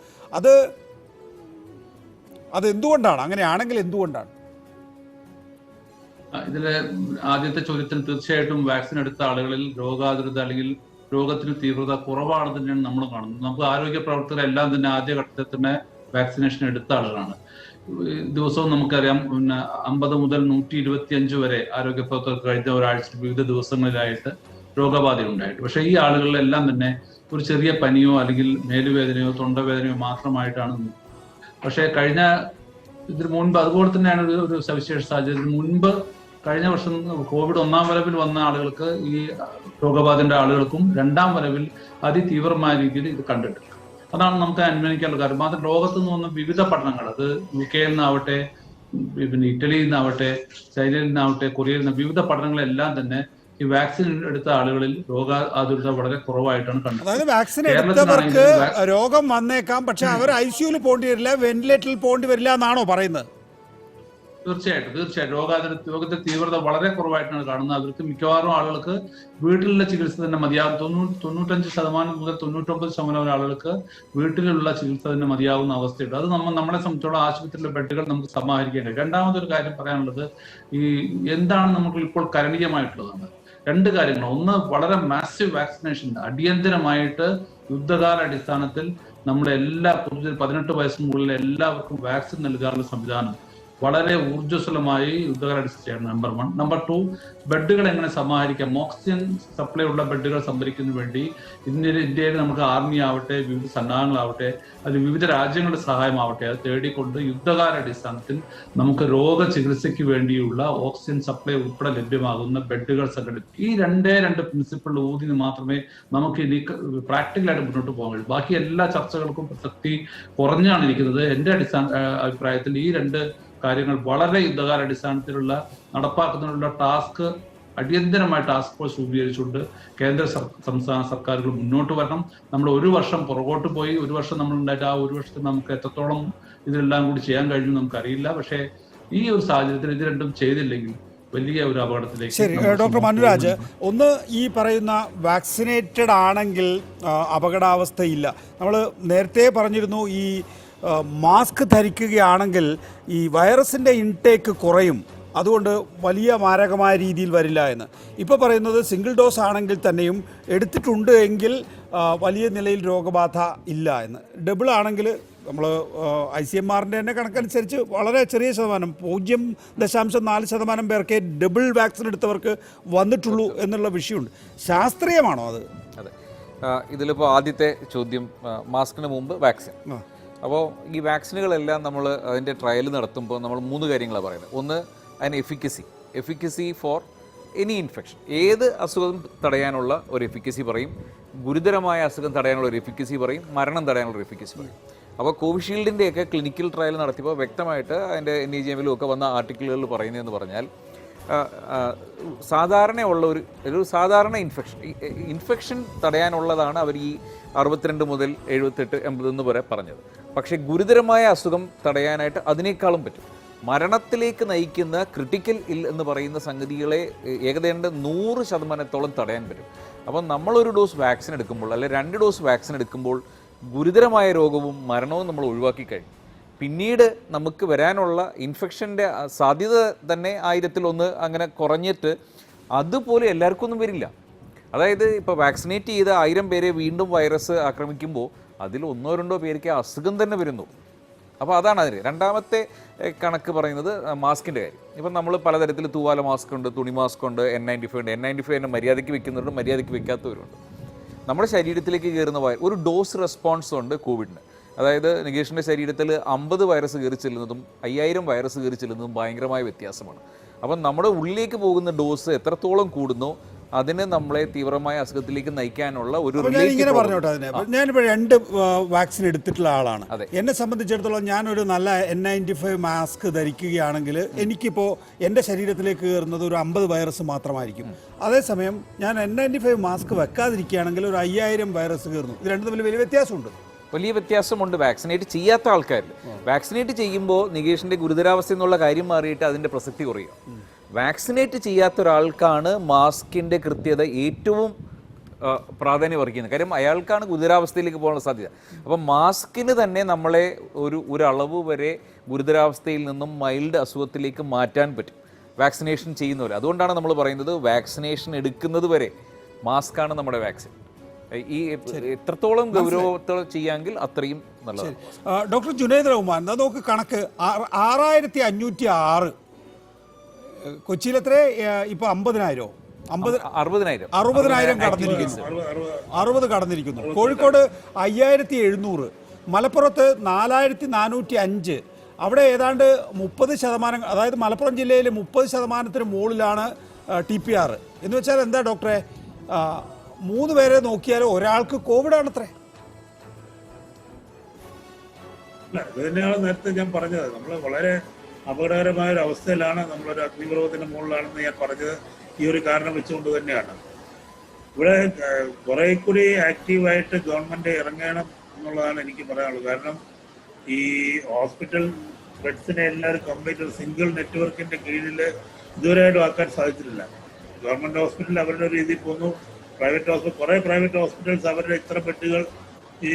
അത് എന്തുകൊണ്ടാണ്? അങ്ങനെയാണെങ്കിൽ എന്തുകൊണ്ടാണ്? ഇതിലെ ആദ്യത്തെ ചോദ്യത്തിന് തീർച്ചയായിട്ടും വാക്സിൻ എടുത്ത ആളുകളിൽ രോഗാതുരത അല്ലെങ്കിൽ രോഗത്തിന് തീവ്രത കുറവാണെന്ന് തന്നെയാണ് നമ്മൾ കാണുന്നത്. നമുക്ക് ആരോഗ്യ പ്രവർത്തകരെല്ലാം തന്നെ ആദ്യഘട്ടത്തിൽ തന്നെ വാക്സിനേഷൻ എടുത്ത ആളുകളാണ്. ദിവസവും നമുക്കറിയാം 50 മുതൽ 125 വരെ ആരോഗ്യ പ്രവർത്തകർക്ക് കഴിഞ്ഞ ഒരാഴ്ച വിവിധ ദിവസങ്ങളിലായിട്ട് രോഗബാധ ഉണ്ടായിട്ട്. പക്ഷെ ഈ ആളുകളിലെല്ലാം തന്നെ ഒരു ചെറിയ പനിയോ അല്ലെങ്കിൽ മേലുവേദനയോ തൊണ്ടവേദനയോ മാത്രമായിട്ടാണ്. പക്ഷേ ഇതിന് മുൻപ് അതുപോലെ തന്നെയാണ് ഒരു സവിശേഷ സാഹചര്യത്തിന് മുൻപ് കഴിഞ്ഞ വർഷം കോവിഡ് 1ാം വരവിൽ വന്ന ആളുകൾക്ക്, ഈ രോഗബാധന്റെ ആളുകൾക്കും 2ാം വരവിൽ അതിതീവ്രമായ രീതിയിൽ ഇത് കണ്ടിട്ടുണ്ട്. അതാണ് നമുക്ക് അന്വേഷിക്കാനുള്ള കാര്യം. മാത്രം ലോകത്തു നിന്ന് വന്ന വിവിധ പഠനങ്ങൾ, അത് UK നിന്നാവട്ടെ, പിന്നെ ഇറ്റലിയിൽ നിന്നാവട്ടെ, ചൈനയിൽ നിന്നാവട്ടെ, കൊറിയയിൽ നിന്ന് വിവിധ പഠനങ്ങളെല്ലാം തന്നെ ഈ വാക്സിൻ എടുത്ത ആളുകളിൽ രോഗാതുരത വളരെ കുറവായിട്ടാണ് കണ്ടത്. അതായത് വാക്സിൻ എടുത്തവർക്ക് രോഗം വന്നേക്കാം, പക്ഷെ അവർ ICUയിൽ പോകേണ്ടി വരില്ല, വെന്റിലേറ്ററിൽ പോകേണ്ടി വരില്ല എന്നാണോ പറയുന്നത്? തീർച്ചയായിട്ടും രോഗത്തിന്റെ തീവ്രത വളരെ കുറവായിട്ടാണ് കാണുന്നത്. അവർക്ക് മിക്കവാറും ആളുകൾക്ക് വീട്ടിലുള്ള ചികിത്സ തന്നെ മതിയാകും. 95% മുതൽ 99% ആളുകൾക്ക് വീട്ടിലുള്ള ചികിത്സ തന്നെ മതിയാവുന്ന അവസ്ഥയുണ്ട്. അത് നമ്മളെ സംബന്ധിച്ചോളം ആശുപത്രിയിലെ ബെഡുകൾ നമുക്ക് സമാഹരിക്കാൻ കഴിയും. രണ്ടാമതൊരു കാര്യം പറയാനുള്ളത്, എന്താണ് നമുക്ക് ഇപ്പോൾ കരണീയമായിട്ടുള്ളതാണ്. 2 കാര്യങ്ങൾ. ഒന്ന്, വളരെ മാസീവ് വാക്സിനേഷൻ, അടിയന്തരമായിട്ട് യുദ്ധകാല അടിസ്ഥാനത്തിൽ നമ്മുടെ എല്ലാ 18 വയസ്സിന് മുകളിൽ എല്ലാവർക്കും വാക്സിൻ നൽകാനുള്ള സംവിധാനം വളരെ ഊർജ്ജസ്വലമായി യുദ്ധകാലാടിസ്ഥാനം നമ്പർ 1. നമ്പർ 2, ബെഡുകൾ എങ്ങനെ സമാഹരിക്കാം, ഓക്സിജൻ സപ്ലൈ ഉള്ള ബെഡുകൾ സംഭരിക്കുന്നതിന് വേണ്ടി ഇന്ത്യയിൽ നമുക്ക് ആർമി ആവട്ടെ, വിവിധ സന്നാഹങ്ങളാവട്ടെ, അത് വിവിധ രാജ്യങ്ങളുടെ സഹായമാവട്ടെ, അത് തേടിക്കൊണ്ട് യുദ്ധകാലാടിസ്ഥാനത്തിൽ നമുക്ക് രോഗചികിത്സയ്ക്ക് വേണ്ടിയുള്ള ഓക്സിജൻ സപ്ലൈ ഉൾപ്പെടെ ലഭ്യമാകുന്ന ബെഡുകൾ സംഘടിപ്പിക്കും. ഈ രണ്ട് പ്രിൻസിപ്പിൾ ഊന്നി മാത്രമേ നമുക്ക് ഇനി പ്രാക്ടിക്കലായിട്ട് മുന്നോട്ട് പോകാൻ കഴിയൂ. ബാക്കി എല്ലാ ചർച്ചകൾക്കും പ്രസക്തി കുറഞ്ഞാണ് ഇരിക്കുന്നത്. എൻ്റെ അഭിപ്രായത്തിൽ ഈ 2 കാര്യങ്ങൾ വളരെ യുദ്ധകാലാടിസ്ഥാനത്തിലുള്ള നടപ്പാക്കുന്നതിനുള്ള അടിയന്തരമായ ടാസ്ക് ഫോഴ്സ് രൂപീകരിച്ചുകൊണ്ട് കേന്ദ്ര സംസ്ഥാന സർക്കാരുകൾ മുന്നോട്ട് വരണം. നമ്മൾ 1 വർഷം പുറകോട്ട് പോയി, 1 വർഷം നമ്മൾ ഉണ്ടായിട്ട് ആ 1 വർഷത്തിൽ നമുക്ക് എത്രത്തോളം ഇതെല്ലാം കൂടി ചെയ്യാൻ കഴിഞ്ഞു നമുക്കറിയില്ല. പക്ഷേ ഈ ഒരു സാഹചര്യത്തിൽ ഇത് രണ്ടും ചെയ്തില്ലെങ്കിൽ വലിയ ഒരു അപകടത്തിലേക്ക്. ശരി, ഡോക്ടർ മനുരാജ്, ഒന്ന് ഈ പറയുന്ന വാക്സിനേറ്റഡ് ആണെങ്കിൽ അപകടാവസ്ഥയില്ല. നമ്മൾ നേരത്തെ പറഞ്ഞിരുന്നു ഈ മാസ്ക് ധരിക്കുകയാണെങ്കിൽ ഈ വൈറസിൻ്റെ ഇൻടേക്ക് കുറയും, അതുകൊണ്ട് വലിയ മാരകമായ രീതിയിൽ വരില്ല എന്ന്. ഇപ്പോൾ പറയുന്നത് സിംഗിൾ ഡോസ് ആണെങ്കിൽ തന്നെയും എടുത്തിട്ടുണ്ട് എങ്കിൽ വലിയ നിലയിൽ രോഗബാധ ഇല്ല എന്ന്. ഡബിൾ ആണെങ്കിൽ നമ്മൾ ICMRൻ്റെ തന്നെ കണക്കനുസരിച്ച് വളരെ ചെറിയ ശതമാനം 0.4% പേർക്കേ ഡബിൾ വാക്സിൻ എടുത്തവർക്ക് വന്നിട്ടുള്ളൂ എന്നുള്ള വിഷയമുണ്ട്. ശാസ്ത്രീയമാണോ അത്? അതെ, ഇതിലിപ്പോൾ ആദ്യത്തെ ചോദ്യം മാസ്കിന് മുമ്പ് വാക്സിൻ. അപ്പോൾ ഈ വാക്സിനുകളെല്ലാം നമ്മൾ അതിൻ്റെ ട്രയൽ നടത്തുമ്പോൾ നമ്മൾ 3 കാര്യങ്ങളാണ് പറയുന്നത്. ഒന്ന്, അതിന് എഫിക്കസി ഫോർ എനി ഇൻഫെക്ഷൻ, ഏത് അസുഖം തടയാനുള്ള ഒരു എഫിക്കസി പറയും, ഗുരുതരമായ അസുഖം തടയാനുള്ള ഒരു എഫിക്കസി പറയും, മരണം തടയാനുള്ള ഒരു എഫിക്കസി പറയും. അപ്പോൾ കോവിഷീൽഡിൻ്റെയൊക്കെ ക്ലിനിക്കൽ ട്രയൽ നടത്തിയപ്പോൾ വ്യക്തമായിട്ട് അതിൻ്റെ NEJM ഒക്കെ വന്ന ആർട്ടിക്കിളുകളിൽ പറയുന്നതെന്ന് പറഞ്ഞാൽ സാധാരണയുള്ള ഒരു സാധാരണ ഇൻഫെക്ഷൻ തടയാനുള്ളതാണ് അവർ ഈ 62 മുതൽ 78, 80 എന്ന് വരെ പറഞ്ഞത്. പക്ഷേ ഗുരുതരമായ അസുഖം തടയാനായിട്ട് അതിനേക്കാളും പറ്റും. മരണത്തിലേക്ക് നയിക്കുന്ന ക്രിട്ടിക്കൽ എന്ന് പറയുന്ന സംഗതികളെ ഏകദേശം 100% തടയാൻ പറ്റും. അപ്പം നമ്മളൊരു ഡോസ് വാക്സിൻ എടുക്കുമ്പോൾ അല്ലെ 2 ഡോസ് വാക്സിൻ എടുക്കുമ്പോൾ ഗുരുതരമായ രോഗവും മരണവും നമ്മൾ ഒഴിവാക്കി കഴിഞ്ഞു. പിന്നീട് നമുക്ക് വരാനുള്ള ഇൻഫെക്ഷൻ്റെ സാധ്യത തന്നെ 1000-1 അങ്ങനെ കുറഞ്ഞിട്ട് അതുപോലെ എല്ലാവർക്കും ഒന്നും വരില്ല. അതായത് ഇപ്പോൾ വാക്സിനേറ്റ് ചെയ്ത 1000 പേരെ വീണ്ടും വൈറസ് ആക്രമിക്കുമ്പോൾ അതിൽ 1-2 പേർക്ക് അസുഖം തന്നെ വരുന്നു. അപ്പോൾ അതാണ് അതിന്. രണ്ടാമത്തെ കണക്ക് പറയുന്നത് മാസ്കിൻ്റെ കാര്യം. ഇപ്പം നമ്മൾ പലതരത്തിൽ തൂവാല മാസ്ക് ഉണ്ട്, തുണി മാസ്ക് ഉണ്ട്, N95 ഉണ്ട്. N95 തന്നെ മര്യാദയ്ക്ക് വെക്കുന്നവരുണ്ട്, മര്യാദയ്ക്ക് വെക്കാത്തവരുണ്ട്. നമ്മുടെ ശരീരത്തിലേക്ക് കയറുന്ന ഒരു ഡോസ് റെസ്പോൺസ് ഉണ്ട് കോവിഡിന്. അതായത് നികേഷിൻ്റെ ശരീരത്തിൽ 50 വൈറസ് കയറി ചെല്ലുന്നതും 5000 വൈറസ് കയറി ചെല്ലുന്നതും ഭയങ്കരമായ വ്യത്യാസമാണ്. അപ്പം നമ്മുടെ ഉള്ളിലേക്ക് പോകുന്ന ഡോസ് എത്രത്തോളം കൂടുന്നോ അതിന് നമ്മളെ തീവ്രമായ അസുഖത്തിലേക്ക് നയിക്കാനുള്ള ഒരു. ഇങ്ങനെ പറഞ്ഞോട്ടെ, ഞാനിപ്പോൾ 2 വാക്സിൻ എടുത്തിട്ടുള്ള ആളാണ്. എന്നെ സംബന്ധിച്ചിടത്തോളം ഞാനൊരു നല്ല N95 മാസ്ക് ധരിക്കുകയാണെങ്കിൽ എനിക്കിപ്പോൾ എൻ്റെ ശരീരത്തിലേക്ക് കയറുന്നത് ഒരു 50 വൈറസ് മാത്രമായിരിക്കും. അതേസമയം ഞാൻ N95 മാസ്ക് വെക്കാതിരിക്കുകയാണെങ്കിൽ ഒരു 5000 വൈറസ് കയറുന്നു. ഇത് രണ്ടും തമ്മിൽ വലിയ വ്യത്യാസമുണ്ട്. വലിയ വ്യത്യാസമുണ്ട് വാക്സിനേറ്റ് ചെയ്യാത്ത ആൾക്കാരിൽ. വാക്സിനേറ്റ് ചെയ്യുമ്പോൾ നികേഷിൻ്റെ ഗുരുതരാവസ്ഥ എന്നുള്ള കാര്യം മാറിയിട്ട് അതിൻ്റെ പ്രസക്തി കുറയും. വാക്സിനേറ്റ് ചെയ്യാത്ത ഒരാൾക്കാണ് മാസ്കിൻ്റെ കൃത്യത ഏറ്റവും പ്രാധാന്യം അർഹിക്കുന്നത്. കാര്യം അയാൾക്കാണ് ഗുരുതരാവസ്ഥയിലേക്ക് പോകാനുള്ള സാധ്യത. അപ്പം മാസ്കിന് തന്നെ നമ്മളെ ഒരളവ് വരെ ഗുരുതരാവസ്ഥയിൽ നിന്നും മൈൽഡ് അസുഖത്തിലേക്ക് മാറ്റാൻ പറ്റും വാക്സിനേഷൻ ചെയ്യുന്നവർ. അതുകൊണ്ടാണ് നമ്മൾ പറയുന്നത് വാക്സിനേഷൻ എടുക്കുന്നത് വരെ മാസ്കാണ് നമ്മുടെ വാക്സിൻ. ഈ എത്രത്തോളം ഗൗരവത്തോടെ ചെയ്യാമെങ്കിൽ അത്രയും നല്ലതാണ്. ഡോക്ടർ ജുനൈദ് റഹ്മാൻ, നമുക്ക് കണക്ക് 6506, കൊച്ചിയിൽ എത്ര ഇപ്പോൾ 50,000 60,000 കടന്നിരിക്കുന്നു. കോഴിക്കോട് 5700, മലപ്പുറത്ത് 4405. അവിടെ ഏതാണ്ട് 30%, അതായത് മലപ്പുറം ജില്ലയിൽ 30% മുകളിലാണ് TPR. എന്ന് വെച്ചാൽ എന്താ ഡോക്ടറെ, 3 പേരെ നോക്കിയാൽ ഒരാൾക്ക് കോവിഡ് ആണത്രേ. ഇത് തന്നെയാണ് നേരത്തെ ഞാൻ പറഞ്ഞത്. നമ്മൾ വളരെ അപകടകരമായ ഒരു അവസ്ഥയിലാണ്, നമ്മളൊരു അഗ്നിപർവ്വതത്തിന്റെ മുകളിലാണെന്ന് ഞാൻ പറഞ്ഞത് ഈ ഒരു കാരണം വെച്ചുകൊണ്ട് തന്നെയാണ്. ഇവിടെ കുറെ കൂടി ആക്റ്റീവായിട്ട് ഗവൺമെന്റ് ഇറങ്ങണം എന്നുള്ളതാണ് എനിക്ക് പറയാനുള്ളത്. കാരണം ഈ ഹോസ്പിറ്റൽ ബെഡ്സിനെ എല്ലാവരും കംപ്ലീറ്റ് ഒരു സിംഗിൾ നെറ്റ്വർക്കിന്റെ കീഴിൽ ഇതുവരെയായിട്ടും ആക്കാൻ സാധിച്ചിട്ടില്ല. ഗവൺമെന്റ് ഹോസ്പിറ്റൽ അവരുടെ ഒരു രീതിയിൽ പോകുന്നു, കുറെ പ്രൈവറ്റ് ഹോസ്പിറ്റൽസ് അവരുടെ ഇത്ര ബെഡുകൾ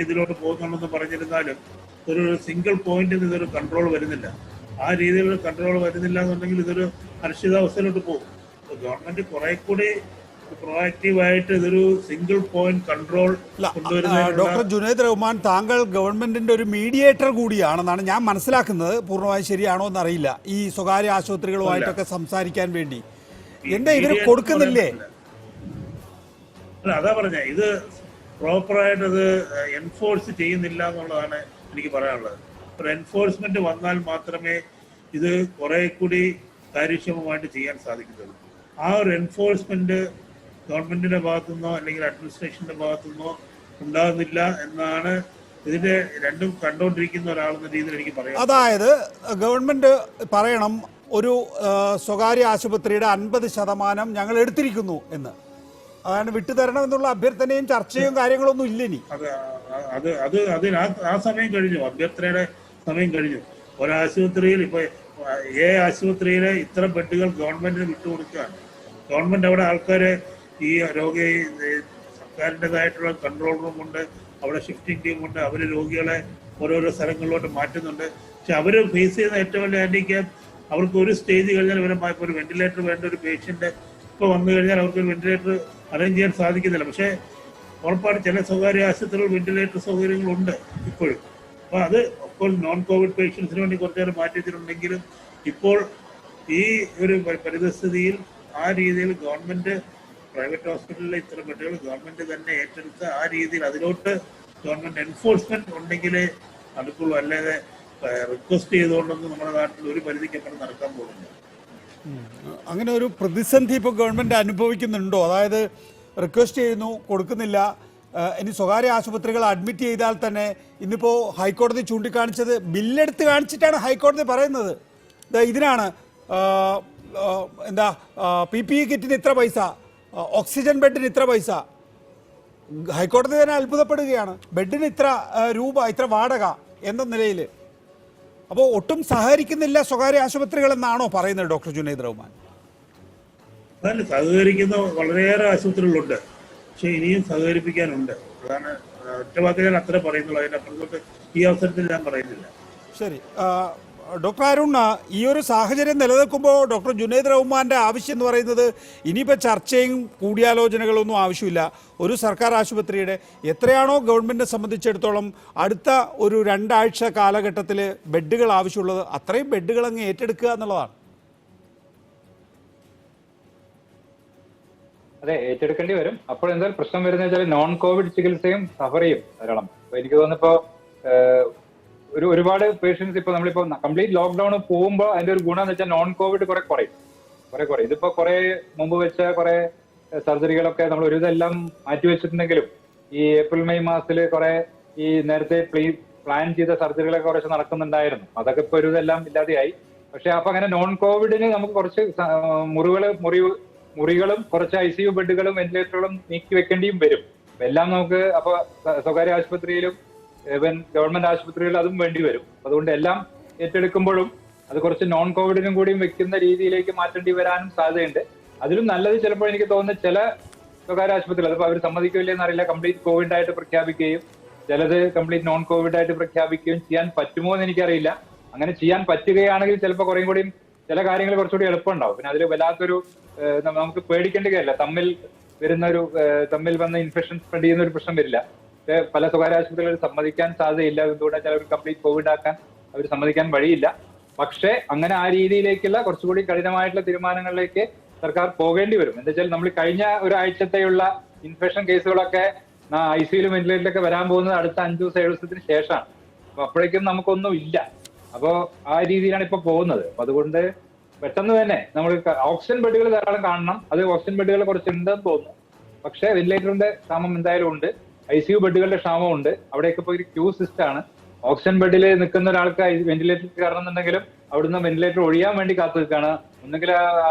ഇതിലോട്ട് പോകുന്നുണ്ടെന്ന് പറഞ്ഞിരുന്നാലും ഒരു സിംഗിൾ പോയിന്റിൽ ഇതൊരു കൺട്രോൾ വരുന്നില്ല. ആ രീതിയിലുള്ള കൺട്രോൾ വരുന്നില്ല എന്നുണ്ടെങ്കിൽ ഇതൊരു അനിശ്ചിതാവസ്ഥയിലോട്ട് പോകും. ഗവൺമെന്റ് കുറെ കൂടി പ്രൊആക്റ്റീവായിട്ട് ഇതൊരു സിംഗിൾ പോയിന്റ് കൺട്രോൾ കൊണ്ടുവരുന്നതിനുള്ള ഡോക്ടർ ജുനൈദ് റഹ്മാൻ, താങ്കൾ ഗവൺമെന്റിന്റെ ഒരു മീഡിയേറ്റർ കൂടിയാണെന്നാണ് ഞാൻ മനസ്സിലാക്കുന്നത്. പൂർണ്ണമായും ശരിയാണോ എന്നറിയില്ല. ഈ സ്വകാര്യ ആശുപത്രികളുമായിട്ടൊക്കെ സംസാരിക്കാൻ വേണ്ടി എന്താ ഇവർ കൊടുക്കുന്നില്ലേ? അല്ല, അതാ പറഞ്ഞ ഇത് പ്രോപ്പറായിട്ട് അത് എൻഫോഴ്സ് ചെയ്യുന്നില്ല എന്നുള്ളതാണ് എനിക്ക് പറയാനുള്ളത്. ഒരു എൻഫോഴ്സ്മെന്റ് വന്നാൽ മാത്രമേ ഇത് കുറെ കൂടി കാര്യക്ഷമമായിട്ട് ചെയ്യാൻ സാധിക്കുന്നുള്ളൂ. ആ ഒരു എൻഫോഴ്സ്മെന്റ് ഗവൺമെന്റിന്റെ ഭാഗത്തുനിന്നോ അല്ലെങ്കിൽ അഡ്മിനിസ്ട്രേഷന്റെ ഭാഗത്തുനിന്നോ ഉണ്ടാകുന്നില്ല എന്നാണ് ഇതിന്റെ രണ്ടും കണ്ടുകൊണ്ടിരിക്കുന്ന ഒരാളെന്ന രീതിയിൽ എനിക്ക് പറയാം. അതായത് ഗവൺമെന്റ് പറയണം ഒരു സ്വകാര്യ ആശുപത്രിയുടെ 50% ഞങ്ങൾ എടുത്തിരിക്കുന്നു എന്ന്, അതാണ് വിട്ടുതരണം എന്നുള്ള അഭ്യർത്ഥനയും ചർച്ചയും കാര്യങ്ങളൊന്നും ഇല്ല ഇനി. ആ സമയം കഴിഞ്ഞു, അഭ്യർത്ഥനയുടെ സമയം കഴിഞ്ഞു. ഒരാശുപത്രിയിൽ ഇപ്പൊ ആശുപത്രിയിലെ ഇത്ര ബെഡുകൾ ഗവൺമെന്റിന് വിട്ടുകൊടുക്കുകയാണ്. ഗവൺമെന്റ് അവിടെ ആൾക്കാരെ ഈ രോഗി സർക്കാരിൻ്റെതായിട്ടുള്ള കൺട്രോൾ റൂം ഉണ്ട്, അവിടെ ഷിഫ്റ്റിംഗ് ടീം ഉണ്ട്, അവർ രോഗികളെ ഓരോരോ സ്ഥലങ്ങളിലോട്ട് മാറ്റുന്നുണ്ട്. പക്ഷെ അവർ ഫേസ് ചെയ്യുന്ന ഏറ്റവും വലിയ ഹാൻഡിക്യാപ്പ്, അവർക്ക് ഒരു സ്റ്റേജ് കഴിഞ്ഞാൽ ഇപ്പോൾ ഒരു വെന്റിലേറ്റർ വേണ്ട ഒരു പേഷ്യന്റ് ഇപ്പോൾ വന്നു കഴിഞ്ഞാൽ അവർക്ക് ഒരു വെന്റിലേറ്റർ അറേഞ്ച് ചെയ്യാൻ സാധിക്കുന്നില്ല. പക്ഷേ ഉറപ്പാണ് ചില സ്വകാര്യ ആശുപത്രികൾ വെന്റിലേറ്റർ സൗകര്യങ്ങളുണ്ട് ഇപ്പോഴും. അപ്പോൾ അത് അപ്പോൾ നോൺ കോവിഡ് പേഷ്യൻസിന് വേണ്ടി കുറച്ചു നേരം മാറ്റി വെച്ചിട്ടുണ്ടെങ്കിലും ഇപ്പോൾ ഈ ഒരു പരിതസ്ഥിതിയിൽ ആ രീതിയിൽ ഗവൺമെന്റ് പ്രൈവറ്റ് ഹോസ്പിറ്റലിലെ ഇത്തരം ബെഡുകൾ ഗവൺമെന്റ് തന്നെ ഏറ്റെടുത്ത് ആ രീതിയിൽ അതിലോട്ട് ഗവൺമെന്റ് എൻഫോഴ്സ്മെന്റ് ഉണ്ടെങ്കിലേ നടക്കുള്ളൂ. അല്ലാതെ റിക്വസ്റ്റ് ചെയ്തുകൊണ്ടൊന്നും നമ്മുടെ നാട്ടിൽ ഒരു പരിധിക്കപ്പുറം നടക്കാൻ പോകുന്നില്ല. അങ്ങനെ ഒരു പ്രതിസന്ധി ഇപ്പോൾ ഗവൺമെന്റ് അനുഭവിക്കുന്നുണ്ടോ? അതായത് റിക്വസ്റ്റ് ചെയ്യുന്നു, കൊടുക്കുന്നില്ല. ഇനി സ്വകാര്യ ആശുപത്രികൾ അഡ്മിറ്റ് ചെയ്താൽ തന്നെ ഇന്നിപ്പോൾ ഹൈക്കോടതി ചൂണ്ടിക്കാണിച്ചത് ബില്ലെടുത്ത് കാണിച്ചിട്ടാണ് ഹൈക്കോടതി പറയുന്നത്. ഇതിനാണ് എന്താ PPE കിറ്റിന് ഇത്ര പൈസ, ഓക്സിജൻ ബെഡിന് ഇത്ര പൈസ. ഹൈക്കോടതി തന്നെ അത്ഭുതപ്പെടുകയാണ്. ബെഡിന് ഇത്ര രൂപ, ഇത്ര വാടക എന്ന നിലയിൽ. അപ്പോൾ ഒട്ടും സഹകരിക്കുന്നില്ല സ്വകാര്യ ആശുപത്രികൾ എന്നാണോ പറയുന്നത് ഡോക്ടർ ജുനൈദ് റഹ്മാൻ? അതല്ല, സഹകരിക്കുന്ന വളരെയേറെ ആശുപത്രികളുണ്ട്, പക്ഷെ ഇനിയും സഹകരിപ്പിക്കാനുണ്ട്. അതാണ് ഒറ്റ വാക്കിൽ ഞാൻ അത്ര പറയുന്നുള്ളൂ. അതിനപ്പുറത്തോട്ട് ഈ അവസരത്തിൽ ഞാൻ പറയുന്നില്ല. ശരി ഡോക്ടർ അരുൺ, ഈ ഒരു സാഹചര്യം നിലനിൽക്കുമ്പോൾ ഡോക്ടർ ജുനൈദ് റഹ്മാന്റെ ആവശ്യം എന്ന് പറയുന്നത് ഇനിയിപ്പോൾ ചർച്ചയും കൂടിയാലോചനകളൊന്നും ആവശ്യമില്ല. ഒരു സർക്കാർ ആശുപത്രിയുടെ എത്രയാണോ ഗവൺമെന്റിനെ സംബന്ധിച്ചിടത്തോളം അടുത്ത ഒരു 2 ആഴ്ച കാലഘട്ടത്തിൽ ബെഡുകൾ ആവശ്യമുള്ളത് അത്രയും ബെഡുകൾ അങ്ങ് ഏറ്റെടുക്കുക എന്നുള്ളതാണ്. അതെ, ഏറ്റെടുക്കേണ്ടി വരും. അപ്പോൾ എന്തായാലും പ്രശ്നം വരുന്ന വെച്ചാൽ നോൺ കോവിഡ് ചികിത്സയും സഫർ ചെയ്യും ധാരാളം. അപ്പൊ എനിക്ക് തോന്നുന്നിപ്പോ ഒരുപാട് പേഷ്യൻസ് ഇപ്പൊ നമ്മളിപ്പോ കംപ്ലീറ്റ് ലോക്ക്ഡൌൺ പോകുമ്പോൾ അതിന്റെ ഒരു ഗുണം എന്ന് വെച്ചാൽ നോൺ കോവിഡ് കുറെ കുറയും. ഇതിപ്പോ കുറെ മുമ്പ് വെച്ച കുറെ സർജറികളൊക്കെ നമ്മൾ ഒരു ഇതെല്ലാം മാറ്റിവെച്ചിട്ടുണ്ടെങ്കിലും ഈ ഏപ്രിൽ മെയ് മാസത്തിൽ കുറെ ഈ നേരത്തെ പ്ലാൻ ചെയ്ത സർജറികളൊക്കെ കുറച്ച് നടക്കുന്നുണ്ടായിരുന്നു. അതൊക്കെ ഇപ്പൊ ഒരു ഇതെല്ലാം ഇല്ലാതെയായി. പക്ഷെ അപ്പൊ അങ്ങനെ നോൺ കോവിഡിന് നമുക്ക് കുറച്ച് മുറികളും കുറച്ച് ICU ബെഡുകളും വെന്റിലേറ്ററുകളും നീക്കി വെക്കേണ്ടിയും വരും. എല്ലാം നമുക്ക് അപ്പൊ സ്വകാര്യ ആശുപത്രിയിലും ഗവൺമെന്റ് ആശുപത്രികളിലും അതും വേണ്ടി വരും. അതുകൊണ്ട് എല്ലാം ഏറ്റെടുക്കുമ്പോഴും അത് കുറച്ച് നോൺ കോവിഡിനും കൂടിയും വെക്കുന്ന രീതിയിലേക്ക് മാറ്റേണ്ടി വരാനും സാധ്യതയുണ്ട്. അതിലും നല്ലത് ചിലപ്പോൾ എനിക്ക് തോന്നുന്നത് ചില സ്വകാര്യ ആശുപത്രികൾ അതിപ്പോൾ അവർ സമ്മതിക്കില്ലെന്ന് അറിയില്ല, കംപ്ലീറ്റ് കോവിഡ് ആയിട്ട് പ്രഖ്യാപിക്കുകയും ചിലത് കംപ്ലീറ്റ് നോൺ കോവിഡ് ആയിട്ട് പ്രഖ്യാപിക്കുകയും ചെയ്യാൻ പറ്റുമോ എന്ന് എനിക്കറിയില്ല. അങ്ങനെ ചെയ്യാൻ പറ്റുകയാണെങ്കിൽ ചിലപ്പോൾ കുറേയും കൂടിയും ചില കാര്യങ്ങൾ കുറച്ചുകൂടി എളുപ്പമുണ്ടാവും. പിന്നെ അതിൽ വല്ലാത്തൊരു നമുക്ക് പേടിക്കേണ്ട കാര്യമില്ല. തമ്മിൽ വന്ന ഇൻഫെക്ഷൻ സ്പ്രെഡ് ചെയ്യുന്ന ഒരു പ്രശ്നം വരില്ല. പല സ്വകാര്യ ആശുപത്രികളിൽ സമ്മതിക്കാൻ സാധ്യതയില്ല. എന്തുകൊണ്ടാണ് ചിലവർ കംപ്ലീറ്റ് കോവിഡ് ആക്കാൻ അവർ സമ്മതിക്കാൻ വഴിയില്ല. പക്ഷേ അങ്ങനെ ആ രീതിയിലേക്കുള്ള കുറച്ചുകൂടി കഠിനമായിട്ടുള്ള തീരുമാനങ്ങളിലേക്ക് സർക്കാർ പോകേണ്ടി വരും. എന്താ വെച്ചാൽ നമ്മൾ കഴിഞ്ഞ ഒരാഴ്ചത്തെയുള്ള ഇൻഫെക്ഷൻ കേസുകളൊക്കെ ICUയിലും വെന്റിലേറ്ററിലൊക്കെ വരാൻ പോകുന്നത് അടുത്ത 5-7 ദിവസത്തിന് ശേഷമാണ്. അപ്പൊ അപ്പോഴേക്കും നമുക്കൊന്നും ഇല്ല. അപ്പോ ആ രീതിയിലാണ് ഇപ്പൊ പോകുന്നത്. അപ്പൊ അതുകൊണ്ട് പെട്ടെന്ന് തന്നെ നമ്മൾ ഓക്സിജൻ ബെഡുകൾ ധാരാളം കാണണം. അത് ഓക്സിജൻ ബെഡുകൾ കുറച്ചുണ്ടെന്ന് തോന്നുന്നു. പക്ഷേ വെന്റിലേറ്ററിന്റെ ക്ഷാമം എന്തായാലും ഉണ്ട്. ICU ബെഡുകളുടെ ക്ഷാമം ഉണ്ട്. അവിടെയൊക്കെ ഇപ്പോൾ ഒരു ക്യൂ സിസ്റ്റം ആണ്. ഓക്സിജൻ ബെഡിൽ നിൽക്കുന്ന ഒരാൾക്ക് വെന്റിലേറ്ററിൽ കയറണമെന്നുണ്ടെങ്കിലും അവിടുന്ന് വെന്റിലേറ്റർ ഒഴിയാൻ വേണ്ടി കാത്തു നിൽക്കുകയാണ്. ഒന്നുകിൽ ആ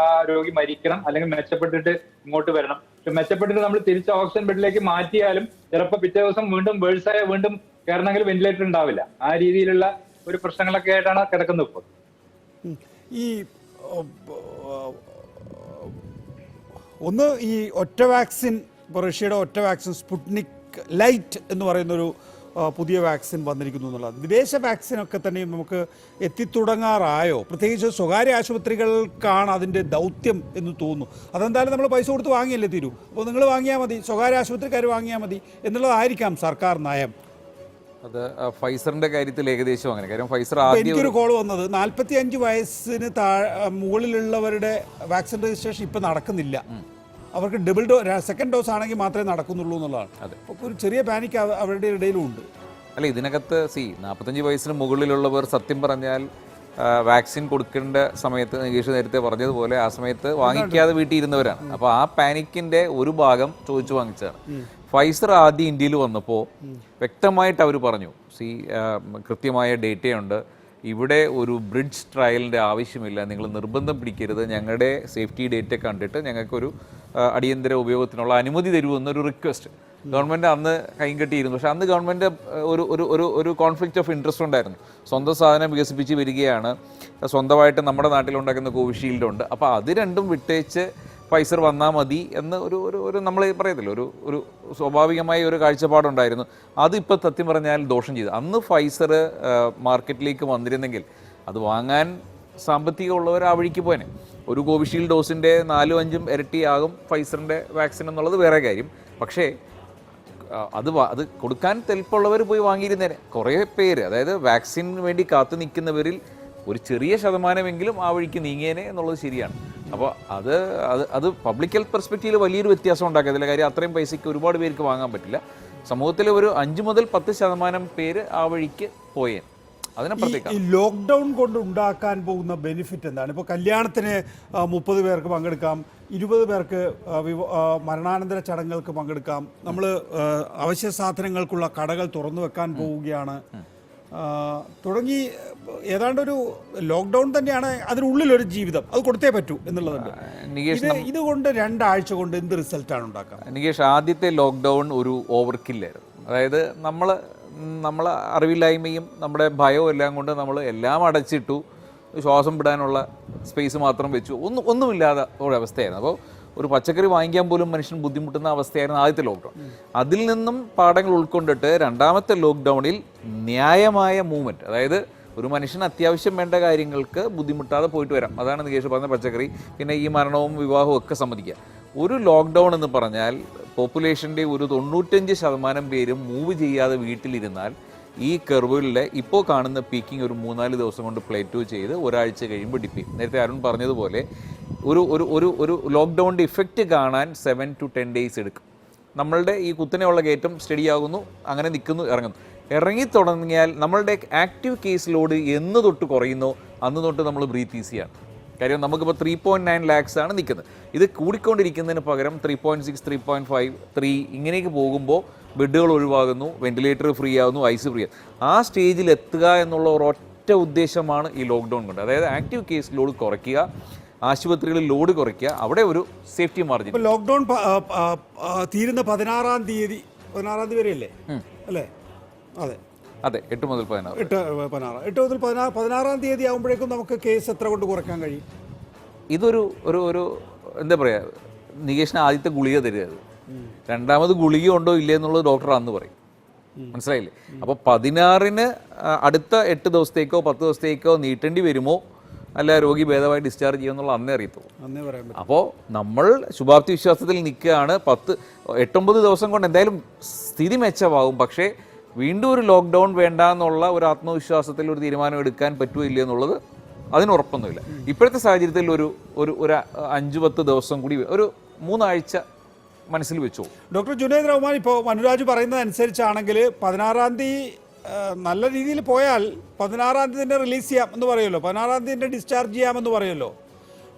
രോഗി മരിക്കണം, അല്ലെങ്കിൽ മെച്ചപ്പെട്ടിട്ട് ഇങ്ങോട്ട് വരണം. പക്ഷെ മെച്ചപ്പെട്ടിട്ട് നമ്മൾ തിരിച്ച് ഓക്സിജൻ ബെഡിലേക്ക് മാറ്റിയാലും ചിലപ്പോൾ പിറ്റേ ദിവസം വീണ്ടും വേഴ്സായ വീണ്ടും കയറണമെങ്കിൽ വെന്റിലേറ്റർ ഉണ്ടാവില്ല. ആ രീതിയിലുള്ള ഒരു പ്രശ്നങ്ങളൊക്കെ ആയിട്ടാണ് കിടക്കുന്നത് ഇപ്പോൾ. ഈ ഒന്ന് ഈ ഒറ്റ വാക്സിൻ, ഇപ്പോൾ റഷ്യയുടെ ഒറ്റ വാക്സിൻ സ്പുട്നിക് ലൈറ്റ് എന്ന് പറയുന്നൊരു പുതിയ വാക്സിൻ വന്നിരിക്കുന്നു എന്നുള്ളത്. വിദേശ വാക്സിനൊക്കെ തന്നെയും നമുക്ക് എത്തിത്തുടങ്ങാറായോ? പ്രത്യേകിച്ച് സ്വകാര്യ ആശുപത്രികൾക്കാണ് അതിൻ്റെ ദൗത്യം എന്ന് തോന്നുന്നു. അതെന്തായാലും നമ്മൾ പൈസ കൊടുത്ത് വാങ്ങിയല്ലേ തീരൂ. അപ്പോൾ നിങ്ങൾ വാങ്ങിയാൽ മതി, സ്വകാര്യ ആശുപത്രിക്കാർ വാങ്ങിയാൽ മതി എന്നുള്ളതായിരിക്കാം സർക്കാർ നയം. അത് ഫൈസറിന്റെ കാര്യത്തിൽ ഏകദേശം അങ്ങനെ. കാര്യം ഫൈസർ എനിക്കൊരു കോൾ വന്നത് 45 വയസ്സിന് മുകളിലുള്ളവരുടെ വാക്സിൻ രജിസ്ട്രേഷൻ ഇപ്പം നടക്കുന്നില്ല. അവർക്ക് സെക്കൻഡ് ഡോസ് ആണെങ്കിൽ മാത്രമേ നടക്കുന്നുള്ളൂ എന്നുള്ളതാണ്. അപ്പോൾ ഒരു ചെറിയ പാനിക് അവരുടെ ഇടയിലും ഉണ്ട്. അല്ല, ഇതിനകത്ത് 45 വയസ്സിന് മുകളിലുള്ളവർ സത്യം പറഞ്ഞാൽ വാക്സിൻ കൊടുക്കേണ്ട സമയത്ത് നികേഷ് നേരത്തെ പറഞ്ഞതുപോലെ ആ സമയത്ത് വാങ്ങിക്കാതെ വീട്ടിൽ ഇരുന്നവരാണ്. അപ്പോൾ ആ പാനിക്കിന്റെ ഒരു ഭാഗം ചോദിച്ചു വാങ്ങിച്ചതാണ്. ഫൈസർ ആദ്യം ഇന്ത്യയിൽ വന്നപ്പോൾ വ്യക്തമായിട്ട് അവർ പറഞ്ഞു, കൃത്യമായ ഡേറ്റയുണ്ട്, ഇവിടെ ഒരു ബ്രിഡ്ജ് ട്രയലിൻ്റെ ആവശ്യമില്ല, നിങ്ങൾ നിർബന്ധം പിടിക്കരുത്, ഞങ്ങളുടെ സേഫ്റ്റി ഡേറ്റ കണ്ടിട്ട് ഞങ്ങൾക്കൊരു അടിയന്തര ഉപയോഗത്തിനുള്ള അനുമതി തരുമെന്നൊരു റിക്വസ്റ്റ് ഗവൺമെൻറ് അന്ന് കൈകെട്ടിയിരുന്നു. പക്ഷേ അന്ന് ഗവൺമെൻറ് ഒരു കോൺഫ്ലിക്റ്റ് ഓഫ് ഇൻട്രസ്റ്റ് ഉണ്ടായിരുന്നു. സ്വന്തം സാധനം വികസിപ്പിച്ച് വരികയാണ്, സ്വന്തമായിട്ട് നമ്മുടെ നാട്ടിലുണ്ടാക്കുന്ന കോവിഷീൽഡ് ഉണ്ട്, അപ്പോൾ അത് രണ്ടും വിട്ടേച്ച് ഫൈസർ വന്നാൽ മതി എന്ന് ഒരു നമ്മൾ പറയത്തില്ല, ഒരു സ്വാഭാവികമായ ഒരു കാഴ്ചപ്പാടുണ്ടായിരുന്നു. അതിപ്പോൾ സത്യം പറഞ്ഞാൽ ദോഷം ചെയ്തു. അന്ന് ഫൈസർ മാർക്കറ്റിലേക്ക് വന്നിരുന്നെങ്കിൽ അത് വാങ്ങാൻ സാമ്പത്തികമുള്ളവർ ആ വഴിക്ക് പോയനെ. ഒരു കോവിഷീൽഡ് ഡോസിൻ്റെ 4-5 ഇരട്ടിയാകും ഫൈസറിൻ്റെ വാക്സിൻ എന്നുള്ളത് വേറെ കാര്യം. പക്ഷേ അത് കൊടുക്കാൻ തെൽപ്പുള്ളവർ പോയി വാങ്ങിയിരുന്നേനെ. കുറേ പേര്, അതായത് വാക്സിന് വേണ്ടി കാത്തു നിൽക്കുന്നവരിൽ ഒരു ചെറിയ ശതമാനമെങ്കിലും ആ വഴിക്ക് നീങ്ങിയേനെ എന്നുള്ളത് ശരിയാണ്. അപ്പോൾ അത് പബ്ലിക് ഹെൽത്ത് പെർസ്പെക്റ്റീവിൽ വലിയൊരു വ്യത്യാസം ഉണ്ടാക്കിയതില്ല. കാര്യം അത്രയും പൈസയ്ക്ക് ഒരുപാട് പേർക്ക് വാങ്ങാൻ പറ്റില്ല. സമൂഹത്തിൽ ഒരു 5 മുതൽ 10% പേര് ആ വഴിക്ക് പോയേ. ഈ ലോക്ക്ഡൗൺ കൊണ്ട് ഉണ്ടാക്കാൻ പോകുന്ന ബെനിഫിറ്റ് എന്താണ്? ഇപ്പോൾ കല്യാണത്തിന് 30 പേർക്ക് പങ്കെടുക്കാം, 20 പേർക്ക് മരണാനന്തര ചടങ്ങുകൾക്ക് പങ്കെടുക്കാം. നമ്മൾ അവശ്യ സാധനങ്ങൾക്കുള്ള കടകൾ തുറന്നു വെക്കാൻ പോവുകയാണ് തുടങ്ങി ഏതാണ്ടൊരു ലോക്ക്ഡൗൺ തന്നെയാണ്. അതിനുള്ളിലൊരു ജീവിതം അത് കൊടുത്തേ പറ്റൂ എന്നുള്ളതുണ്ട്. ഇതുകൊണ്ട് 2 ആഴ്ച കൊണ്ട് എന്ത് റിസൾട്ടാണ് ഉണ്ടാക്കുക? നികേഷ്, ആദ്യത്തെ ലോക്ക്ഡൗൺ ഒരു ഓവർകില്ലായിരുന്നു. അതായത് നമ്മൾ അറിവില്ലായ്മയും നമ്മുടെ ഭയവും എല്ലാം കൊണ്ട് നമ്മൾ എല്ലാം അടച്ചിട്ടു, ശ്വാസം വിടാനുള്ള സ്പേസ് മാത്രം വെച്ചു, ഒന്നുമില്ലാതെ ഒരവസ്ഥയായിരുന്നു. അപ്പോൾ ഒരു പച്ചക്കറി വാങ്ങിക്കാൻ പോലും മനുഷ്യൻ ബുദ്ധിമുട്ടുന്ന അവസ്ഥയായിരുന്നു ആദ്യത്തെ ലോക്ക്ഡൗൺ. അതിൽ നിന്നും പാഠങ്ങൾ ഉൾക്കൊണ്ടിട്ട് രണ്ടാമത്തെ ലോക്ക്ഡൗണിൽ ന്യായമായ മൂവ്മെൻറ്റ്, അതായത് ഒരു മനുഷ്യന് അത്യാവശ്യം വേണ്ട കാര്യങ്ങൾക്ക് ബുദ്ധിമുട്ടാതെ പോയിട്ട് വരാം. അതാണ് നികേഷ് പറഞ്ഞ പച്ചക്കറി, പിന്നെ ഈ മരണവും വിവാഹവും ഒക്കെ സമ്മതിക്കുക. ഒരു ലോക്ക്ഡൗൺ എന്ന് പറഞ്ഞാൽ പോപ്പുലേഷൻ്റെ ഒരു 95% പേരും മൂവ് ചെയ്യാതെ വീട്ടിലിരുന്നാൽ ഈ കർവിലെ ഇപ്പോൾ കാണുന്ന പീക്കിംഗ് ഒരു 3-4 ദിവസം കൊണ്ട് പ്ലേറ്റോ ചെയ്ത് ഒരാഴ്ച കഴിയുമ്പോൾ ഡിപ്പ് ചെയ്യും. നേരത്തെ അരുൺ പറഞ്ഞതുപോലെ ഒരു ലോക്ക്ഡൗണിൻ്റെ ഇഫക്റ്റ് കാണാൻ 7 to 10 days എടുക്കും. നമ്മളുടെ ഈ കുത്തനെയുള്ള കയറ്റം സ്റ്റഡി ആകുന്നു, അങ്ങനെ നിൽക്കുന്നു, ഇറങ്ങി തുടങ്ങിയാൽ നമ്മളുടെ ആക്റ്റീവ് കേസ് ലോഡ് എന്ന് തൊട്ട് കുറയുന്നോ അന്ന് തൊട്ട് നമ്മൾ ബ്രീത്ത് ഈസിയാണ്. കാര്യം നമുക്കിപ്പോൾ 3.9 lakhs ആണ് നിൽക്കുന്നത്. ഇത് കൂടിക്കൊണ്ടിരിക്കുന്നതിന് പകരം 3.6, 3.5, 3 ഇങ്ങനെയൊക്കെ പോകുമ്പോൾ ബെഡുകൾ ഒഴിവാകുന്നു, വെന്റിലേറ്റർ ഫ്രീ ആകുന്നു, ഐസ് ഫ്രീ ആകുന്നു. ആ സ്റ്റേജിൽ എത്തുക എന്നുള്ള ഒരൊറ്റ ഉദ്ദേശമാണ് ഈ ലോക്ക്ഡൗൺ കൊണ്ട്. അതായത് ആക്റ്റീവ് കേസ് ലോഡ് കുറയ്ക്കുക, ആശുപത്രികളിൽ ലോഡ് കുറയ്ക്കുക, അവിടെ ഒരു സേഫ്റ്റി മാർജിൻ. ഇപ്പോൾ ലോക്ക്ഡൗൺ തീരുന്ന 16-ാം തീയതി വരെയല്ലേ അല്ലേ? അതെ, 8 മുതൽ 16-ാം തീയതി ആകുമ്പോഴേക്കും നമുക്ക് കേസ് എത്ര കൊണ്ട് കുറയ്ക്കാൻ കഴിയും? ഇതൊരു എന്താ പറയുക, നികേഷിന് ആദ്യത്തെ ഗുളിക തരുന്നത്, രണ്ടാമത് ഗുളിക ഉണ്ടോ ഇല്ലേ എന്നുള്ളത് ഡോക്ടർ അന്ന് പറയും. മനസ്സിലായില്ലേ? അപ്പോൾ 16-ന് അടുത്ത 8 ദിവസത്തേക്കോ 10 ദിവസത്തേക്കോ നീട്ടേണ്ടി വരുമോ അല്ല രോഗി ഭേദമായി ഡിസ്ചാർജ് ചെയ്യുമെന്നുള്ള അന്നേ അറിയത്തുള്ളൂ. അപ്പോൾ നമ്മൾ ശുഭാപ്തി വിശ്വാസത്തിൽ നിൽക്കുകയാണ്. 8-9 ദിവസം കൊണ്ട് എന്തായാലും സ്ഥിതി മെച്ചമാകും. പക്ഷേ വീണ്ടും ഒരു ലോക്ക്ഡൗൺ വേണ്ട എന്നുള്ള ഒരു ആത്മവിശ്വാസത്തിൽ ഒരു തീരുമാനം എടുക്കാൻ പറ്റുമോ ഇല്ല എന്നുള്ളത് അതിന് ഉറപ്പൊന്നുമില്ല. ഇപ്പോഴത്തെ സാഹചര്യത്തിൽ ഒരു 5-10 ദിവസം കൂടി, ഒരു 3 ആഴ്ച മനസ്സിൽ വെച്ചു. ഡോക്ടർ ജുനൈദ് റഹ്മാൻ, ഇപ്പോൾ മനുരാജ് പറയുന്നത് അനുസരിച്ചാണെങ്കിൽ 16-ാം തീയതി നല്ല രീതിയിൽ പോയാൽ 16-ാം തീയതി തന്നെ റിലീസ് ചെയ്യാം എന്ന് പറയുമല്ലോ, 16-ാം തീയതി തന്നെ ഡിസ്ചാർജ് ചെയ്യാമെന്ന് പറയുമല്ലോ.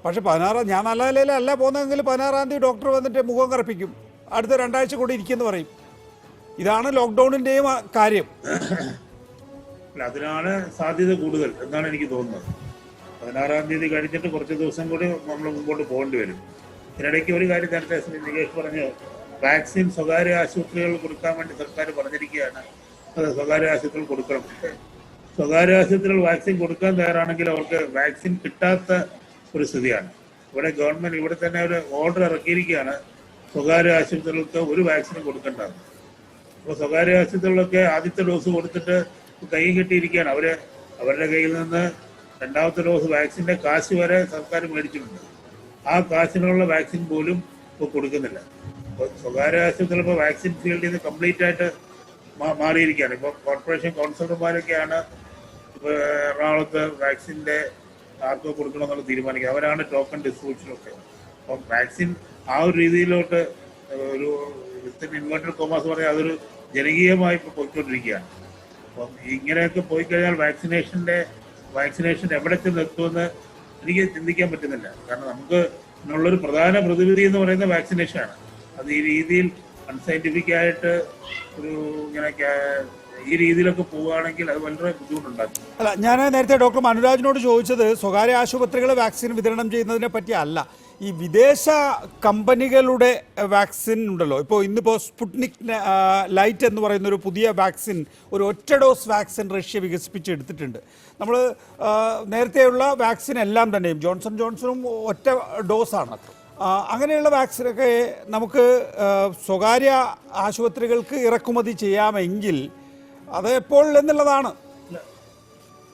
പക്ഷേ 16 ഞാൻ നല്ല നിലയിലല്ല പോകുന്നതെങ്കിൽ 16-ാം തീയതി ഡോക്ടർ വന്നിട്ട് മുഖം കറുപ്പിക്കും, അടുത്ത 2 ആഴ്ച കൂടി ഇരിക്കുമെന്ന് പറയും. ഇതാണ് ലോക്ക്ഡൗണിൻ്റെയും കാര്യം. അതിനാണ് സാധ്യത കൂടുതൽ എന്നാണ് എനിക്ക് തോന്നുന്നത്. 16-ാം തീയതി കഴിഞ്ഞിട്ട് കുറച്ച് ദിവസം കൂടി നമ്മൾ മുമ്പോട്ട് പോകേണ്ടി വരും. ഇതിനിടയ്ക്ക് ഒരു കാര്യം നേരത്തെ നികേഷ് പറഞ്ഞു, വാക്സിൻ സ്വകാര്യ ആശുപത്രികളിൽ കൊടുക്കാൻ വേണ്ടി സർക്കാർ പറഞ്ഞിരിക്കുകയാണ്. അത് സ്വകാര്യ ആശുപത്രികൾ കൊടുക്കണം. സ്വകാര്യ ആശുപത്രികൾ വാക്സിൻ കൊടുക്കാൻ തയ്യാറാണെങ്കിൽ അവർക്ക് വാക്സിൻ കിട്ടാത്ത ഒരു സ്ഥിതിയാണ്. ഗവൺമെന്റ് ഇവിടെ തന്നെ ഒരു ഓർഡർ ഇറക്കിയിരിക്കുകയാണ്, സ്വകാര്യ ആശുപത്രികൾക്ക് ഒരു വാക്സിനും കൊടുക്കേണ്ടത്. അപ്പോൾ സ്വകാര്യ ആശുപത്രികളൊക്കെ ആദ്യത്തെ ഡോസ് കൊടുത്തിട്ട് കൈ കെട്ടിയിരിക്കുകയാണ്. അവരുടെ കയ്യിൽ നിന്ന് രണ്ടാമത്തെ ഡോസ് വാക്സിൻ്റെ കാശ് വരെ സർക്കാർ മേടിച്ചിട്ടുണ്ട്. ആ കാശിനുള്ള വാക്സിൻ പോലും ഇപ്പോൾ കൊടുക്കുന്നില്ല. ഇപ്പോൾ സ്വകാര്യ ആശുപത്രികൾ ഇപ്പോൾ വാക്സിൻ ഫീൽഡിൽ നിന്ന് കംപ്ലീറ്റ് ആയിട്ട് മാറിയിരിക്കുകയാണ്. ഇപ്പോൾ കോർപ്പറേഷൻ കൗൺസിലർമാരൊക്കെയാണ് ഇപ്പോൾ എറണാകുളത്ത് വാക്സിൻ്റെ ആർക്കോ കൊടുക്കണമെന്നുള്ള തീരുമാനിക്കുക. അവരാണ് ടോക്കൺ ഡിസ്ട്രിബ്യൂഷനൊക്കെ. അപ്പം വാക്സിൻ ആ ഒരു രീതിയിലോട്ട് ഒരു ഇൻവേർട്ടഡ് കോമാസ് പറയാൻ അതൊരു ജനകീയമായി ഇപ്പോൾ പോയിക്കൊണ്ടിരിക്കുകയാണ്. അപ്പം ഇങ്ങനെയൊക്കെ പോയി കഴിഞ്ഞാൽ വാക്സിനേഷൻ എവിടെ ചെന്ന് എത്തുമെന്ന് എനിക്ക് ചിന്തിക്കാൻ പറ്റുന്നില്ല. കാരണം നമുക്ക് ഇതിനുള്ളൊരു പ്രധാന പ്രതിവിധി എന്ന് പറയുന്നത് വാക്സിനേഷനാണ്. അത് ഈ രീതിയിൽ അൺസയന്റിഫിക് ആയിട്ട് ഒരു ഇങ്ങനെ ഈ രീതിയിലൊക്കെ പോവുകയാണെങ്കിൽ അത് വളരെ ബുദ്ധിമുട്ടുണ്ടാക്കും. അല്ല, ഞാൻ നേരത്തെ ഡോക്ടർ മനുരാജിനോട് ചോദിച്ചത് സ്വകാര്യ ആശുപത്രികൾ വാക്സിൻ വിതരണം ചെയ്യുന്നതിനെ പറ്റി അല്ല, ഈ വിദേശ കമ്പനികളുടെ വാക്സിൻ ഉണ്ടല്ലോ. ഇന്നിപ്പോൾ സ്പുട്നിക് ലൈറ്റ് എന്ന് പറയുന്ന ഒരു പുതിയ വാക്സിൻ, ഒരു ഒറ്റ ഡോസ് വാക്സിൻ റഷ്യ വികസിപ്പിച്ചെടുത്തിട്ടുണ്ട്. നമ്മൾ നേരത്തെയുള്ള വാക്സിൻ എല്ലാം തന്നെയും ജോൺസണും ഒറ്റ ഡോസാണ്. അങ്ങനെയുള്ള വാക്സിനൊക്കെ നമുക്ക് സ്വകാര്യ ആശുപത്രികൾക്ക് ഇറക്കുമതി ചെയ്യാമെങ്കിൽ അത് എപ്പോൾ എന്നുള്ളതാണ്.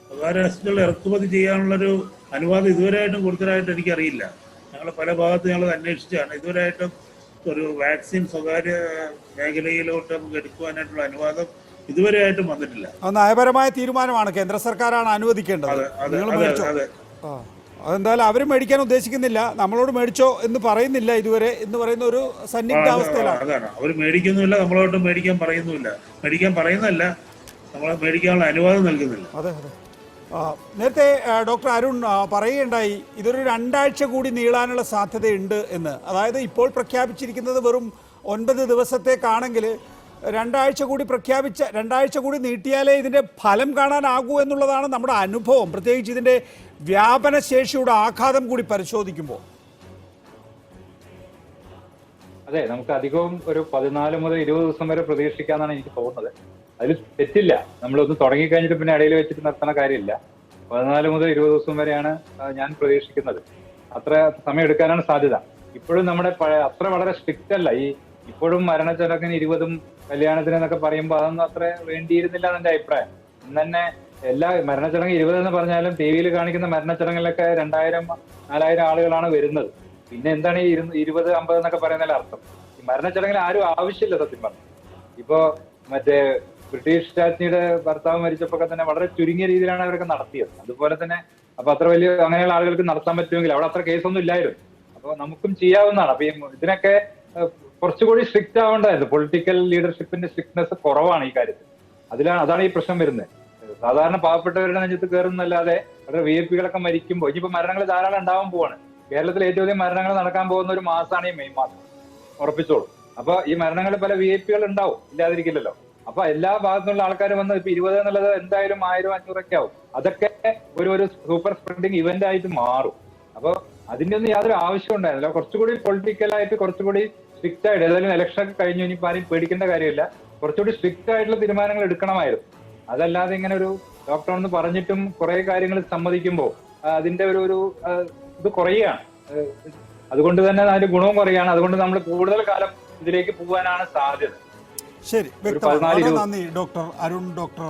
സ്വകാര്യ ആശുപത്രികൾ ഇറക്കുമതി ചെയ്യാനുള്ളൊരു അനുവാദം ഇതുവരെയായിട്ടും കൊടുത്തതായിട്ട് എനിക്കറിയില്ല. ഞങ്ങൾ പല ഭാഗത്ത് ഞങ്ങൾ അന്വേഷിച്ചാണ്. ഇതുവരെയായിട്ടും ഒരു വാക്സിൻ സ്വകാര്യ മേഖലയിലോട്ട് നമുക്ക് എടുക്കുവാനായിട്ടുള്ള അനുവാദം ഇതുവരെയായിട്ടും വന്നിട്ടില്ല. നയപരമായ തീരുമാനമാണ്, കേന്ദ്ര സർക്കാരാണ് അനുവദിക്കേണ്ടത്. അതെന്തായാലും അവർ മേടിക്കാൻ ഉദ്ദേശിക്കുന്നില്ല, നമ്മളോട് മേടിച്ചോ എന്ന് പറയുന്നില്ല ഇതുവരെ എന്ന് പറയുന്ന ഒരു സന്നിഗ്ധാവസ്ഥയിലാണ്. അതാണ്, അവർ മേടിക്കുന്നുമില്ല, നമ്മളോട്ട് മേടിക്കാൻ പറയുന്നുമില്ല. മേടിക്കാൻ പറയുന്നതല്ല, നമ്മളെ മേടിക്കാനുള്ള അനുവാദം നൽകുന്നില്ല. അതെ. നേരത്തെ ഡോക്ടർ അരുൺ പറയുകയുണ്ടായി ഇതൊരു 2 ആഴ്ച കൂടി നീളാനുള്ള സാധ്യതയുണ്ട് എന്ന്. അതായത് ഇപ്പോൾ പ്രഖ്യാപിച്ചിരിക്കുന്നത് വെറും 9 ദിവസത്തേക്കാണെങ്കിൽ 2 ആഴ്ച കൂടി നീട്ടിയാലേ ഇതിൻ്റെ ഫലം കാണാനാകൂ എന്നുള്ളതാണ് നമ്മുടെ അനുഭവം, പ്രത്യേകിച്ച് ഇതിൻ്റെ വ്യാപനശേഷിയുടെ ആഘാതം കൂടി പരിശോധിക്കുമ്പോൾ. അതെ, നമുക്ക് അധികവും ഒരു 14 മുതൽ 20 ദിവസം വരെ പ്രതീക്ഷിക്കാന്നാണ് എനിക്ക് തോന്നുന്നത്. അതിൽ തെറ്റില്ല. നമ്മളൊന്ന് തുടങ്ങിക്കഴിഞ്ഞിട്ട് പിന്നെ ഇടയിൽ വെച്ചിട്ട് നിർത്തുന്ന കാര്യമില്ല. 14 മുതൽ 20 ദിവസം വരെയാണ് ഞാൻ പ്രതീക്ഷിക്കുന്നത്. അത്ര സമയം എടുക്കാനാണ് സാധ്യത. ഇപ്പോഴും നമ്മുടെ അത്ര വളരെ സ്ട്രിക്റ്റ് അല്ല. ഇപ്പോഴും മരണച്ചടങ്ങിന് 20 കല്യാണത്തിനെന്നൊക്കെ പറയുമ്പോൾ അതൊന്നും അത്ര വേണ്ടിയിരുന്നില്ല എന്നെ അഭിപ്രായം. ഇന്ന് തന്നെ എല്ലാ മരണച്ചടങ്ങ് 20 എന്ന് പറഞ്ഞാലും ടി വിയിൽ കാണിക്കുന്ന മരണച്ചടങ്ങിലൊക്കെ 2000-4000 ആളുകളാണ് വരുന്നത്. പിന്നെ എന്താണ് ഈ 20-50 എന്നൊക്കെ പറയുന്നതിൽ അർത്ഥം? ഈ മരണച്ചടങ്ങിൽ ആരും ആവശ്യമില്ല സത്യം പറഞ്ഞു. ഇപ്പോ മറ്റേ ബ്രിട്ടീഷ് രാജ്ഞിയുടെ ഭർത്താവ് മരിച്ചപ്പോ തന്നെ വളരെ ചുരുങ്ങിയ രീതിയിലാണ് അവരൊക്കെ നടത്തിയത്. അതുപോലെ തന്നെ അപ്പൊ അത്ര വലിയ അങ്ങനെയുള്ള ആളുകൾക്ക് നടത്താൻ പറ്റുമെങ്കിൽ അവിടെ അത്ര കേസൊന്നും ഇല്ലായിരുന്നു. അപ്പൊ നമുക്കും ചെയ്യാവുന്നതാണ്. അപ്പൊ ഇതിനൊക്കെ കുറച്ചുകൂടി സ്ട്രിക്റ്റ് ആവേണ്ടതായിരുന്നു. പൊളിറ്റിക്കൽ ലീഡർഷിപ്പിന്റെ സ്ട്രിക്ട്നെസ് കുറവാണ് ഈ കാര്യത്തിൽ. അതാണ് ഈ പ്രശ്നം വരുന്നത്. സാധാരണ പാവപ്പെട്ടവരുടെ നെഞ്ചത്ത് കയറുന്നല്ലാതെ വളരെ VIP-കളൊക്കെ മരിക്കുമ്പോൾ ഇനിയിപ്പോ മരണങ്ങൾ ധാരാളം ഉണ്ടാവാൻ പോവാണ്. കേരളത്തിൽ ഏറ്റവും അധികം മരണങ്ങൾ നടക്കാൻ പോകുന്ന ഒരു മാസമാണ് ഈ മെയ് മാസം, ഉറപ്പിച്ചോളൂ. അപ്പൊ ഈ മരണങ്ങൾ പല VIP-കൾ ഉണ്ടാവും, ഇല്ലാതിരിക്കില്ലല്ലോ. അപ്പൊ എല്ലാ ഭാഗത്തുനിന്നുള്ള ആൾക്കാർ വന്ന് ഇപ്പൊ 20 എന്നുള്ളത് എന്തായാലും 1000-500 ആവും. അതൊക്കെ ഒരു സൂപ്പർ സ്പ്രെഡിങ് ഇവന്റ് ആയിട്ട് മാറും. അപ്പൊ അതിന്റെ ഒന്നും യാതൊരു ആവശ്യം ഉണ്ടായിരുന്നില്ല. കുറച്ചുകൂടി പൊളിറ്റിക്കലായിട്ട് കുറച്ചുകൂടി സ്ട്രിക്റ്റ് ആയിട്ട്, ഏതായാലും ഇലക്ഷൻ ഒക്കെ കഴിഞ്ഞു, ഇനിയിപ്പോൾ ആരും പേടിക്കേണ്ട കാര്യമില്ല. കുറച്ചുകൂടി സ്ട്രിക്റ്റ് ആയിട്ടുള്ള തീരുമാനങ്ങൾ എടുക്കണമായിരുന്നു. അതല്ലാതെ ഇങ്ങനെ ഒരു ലോക്ക്ഡൌൺ എന്ന് പറഞ്ഞിട്ടും കുറെ കാര്യങ്ങൾ സമ്മതിക്കുമ്പോൾ അതിന്റെ ഒരു ഇത് കുറയുകയാണ്. അതുകൊണ്ട് തന്നെ അതിന്റെ ഗുണവും കുറയുകയാണ്. അതുകൊണ്ട് നമ്മൾ കൂടുതൽ കാലം ഇതിലേക്ക് പോകാനാണ് സാധ്യത. ശരി, വ്യക്തമാണ്. നന്ദി doctor Arun, doctor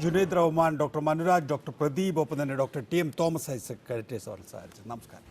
Junaid Rahman, doctor Manuraj, doctor Pradeep, ഒപ്പം തന്നെ ഡോക്ടർ TM തോമസ് ഐസക് സംസാരിച്ചു. നമസ്കാരം.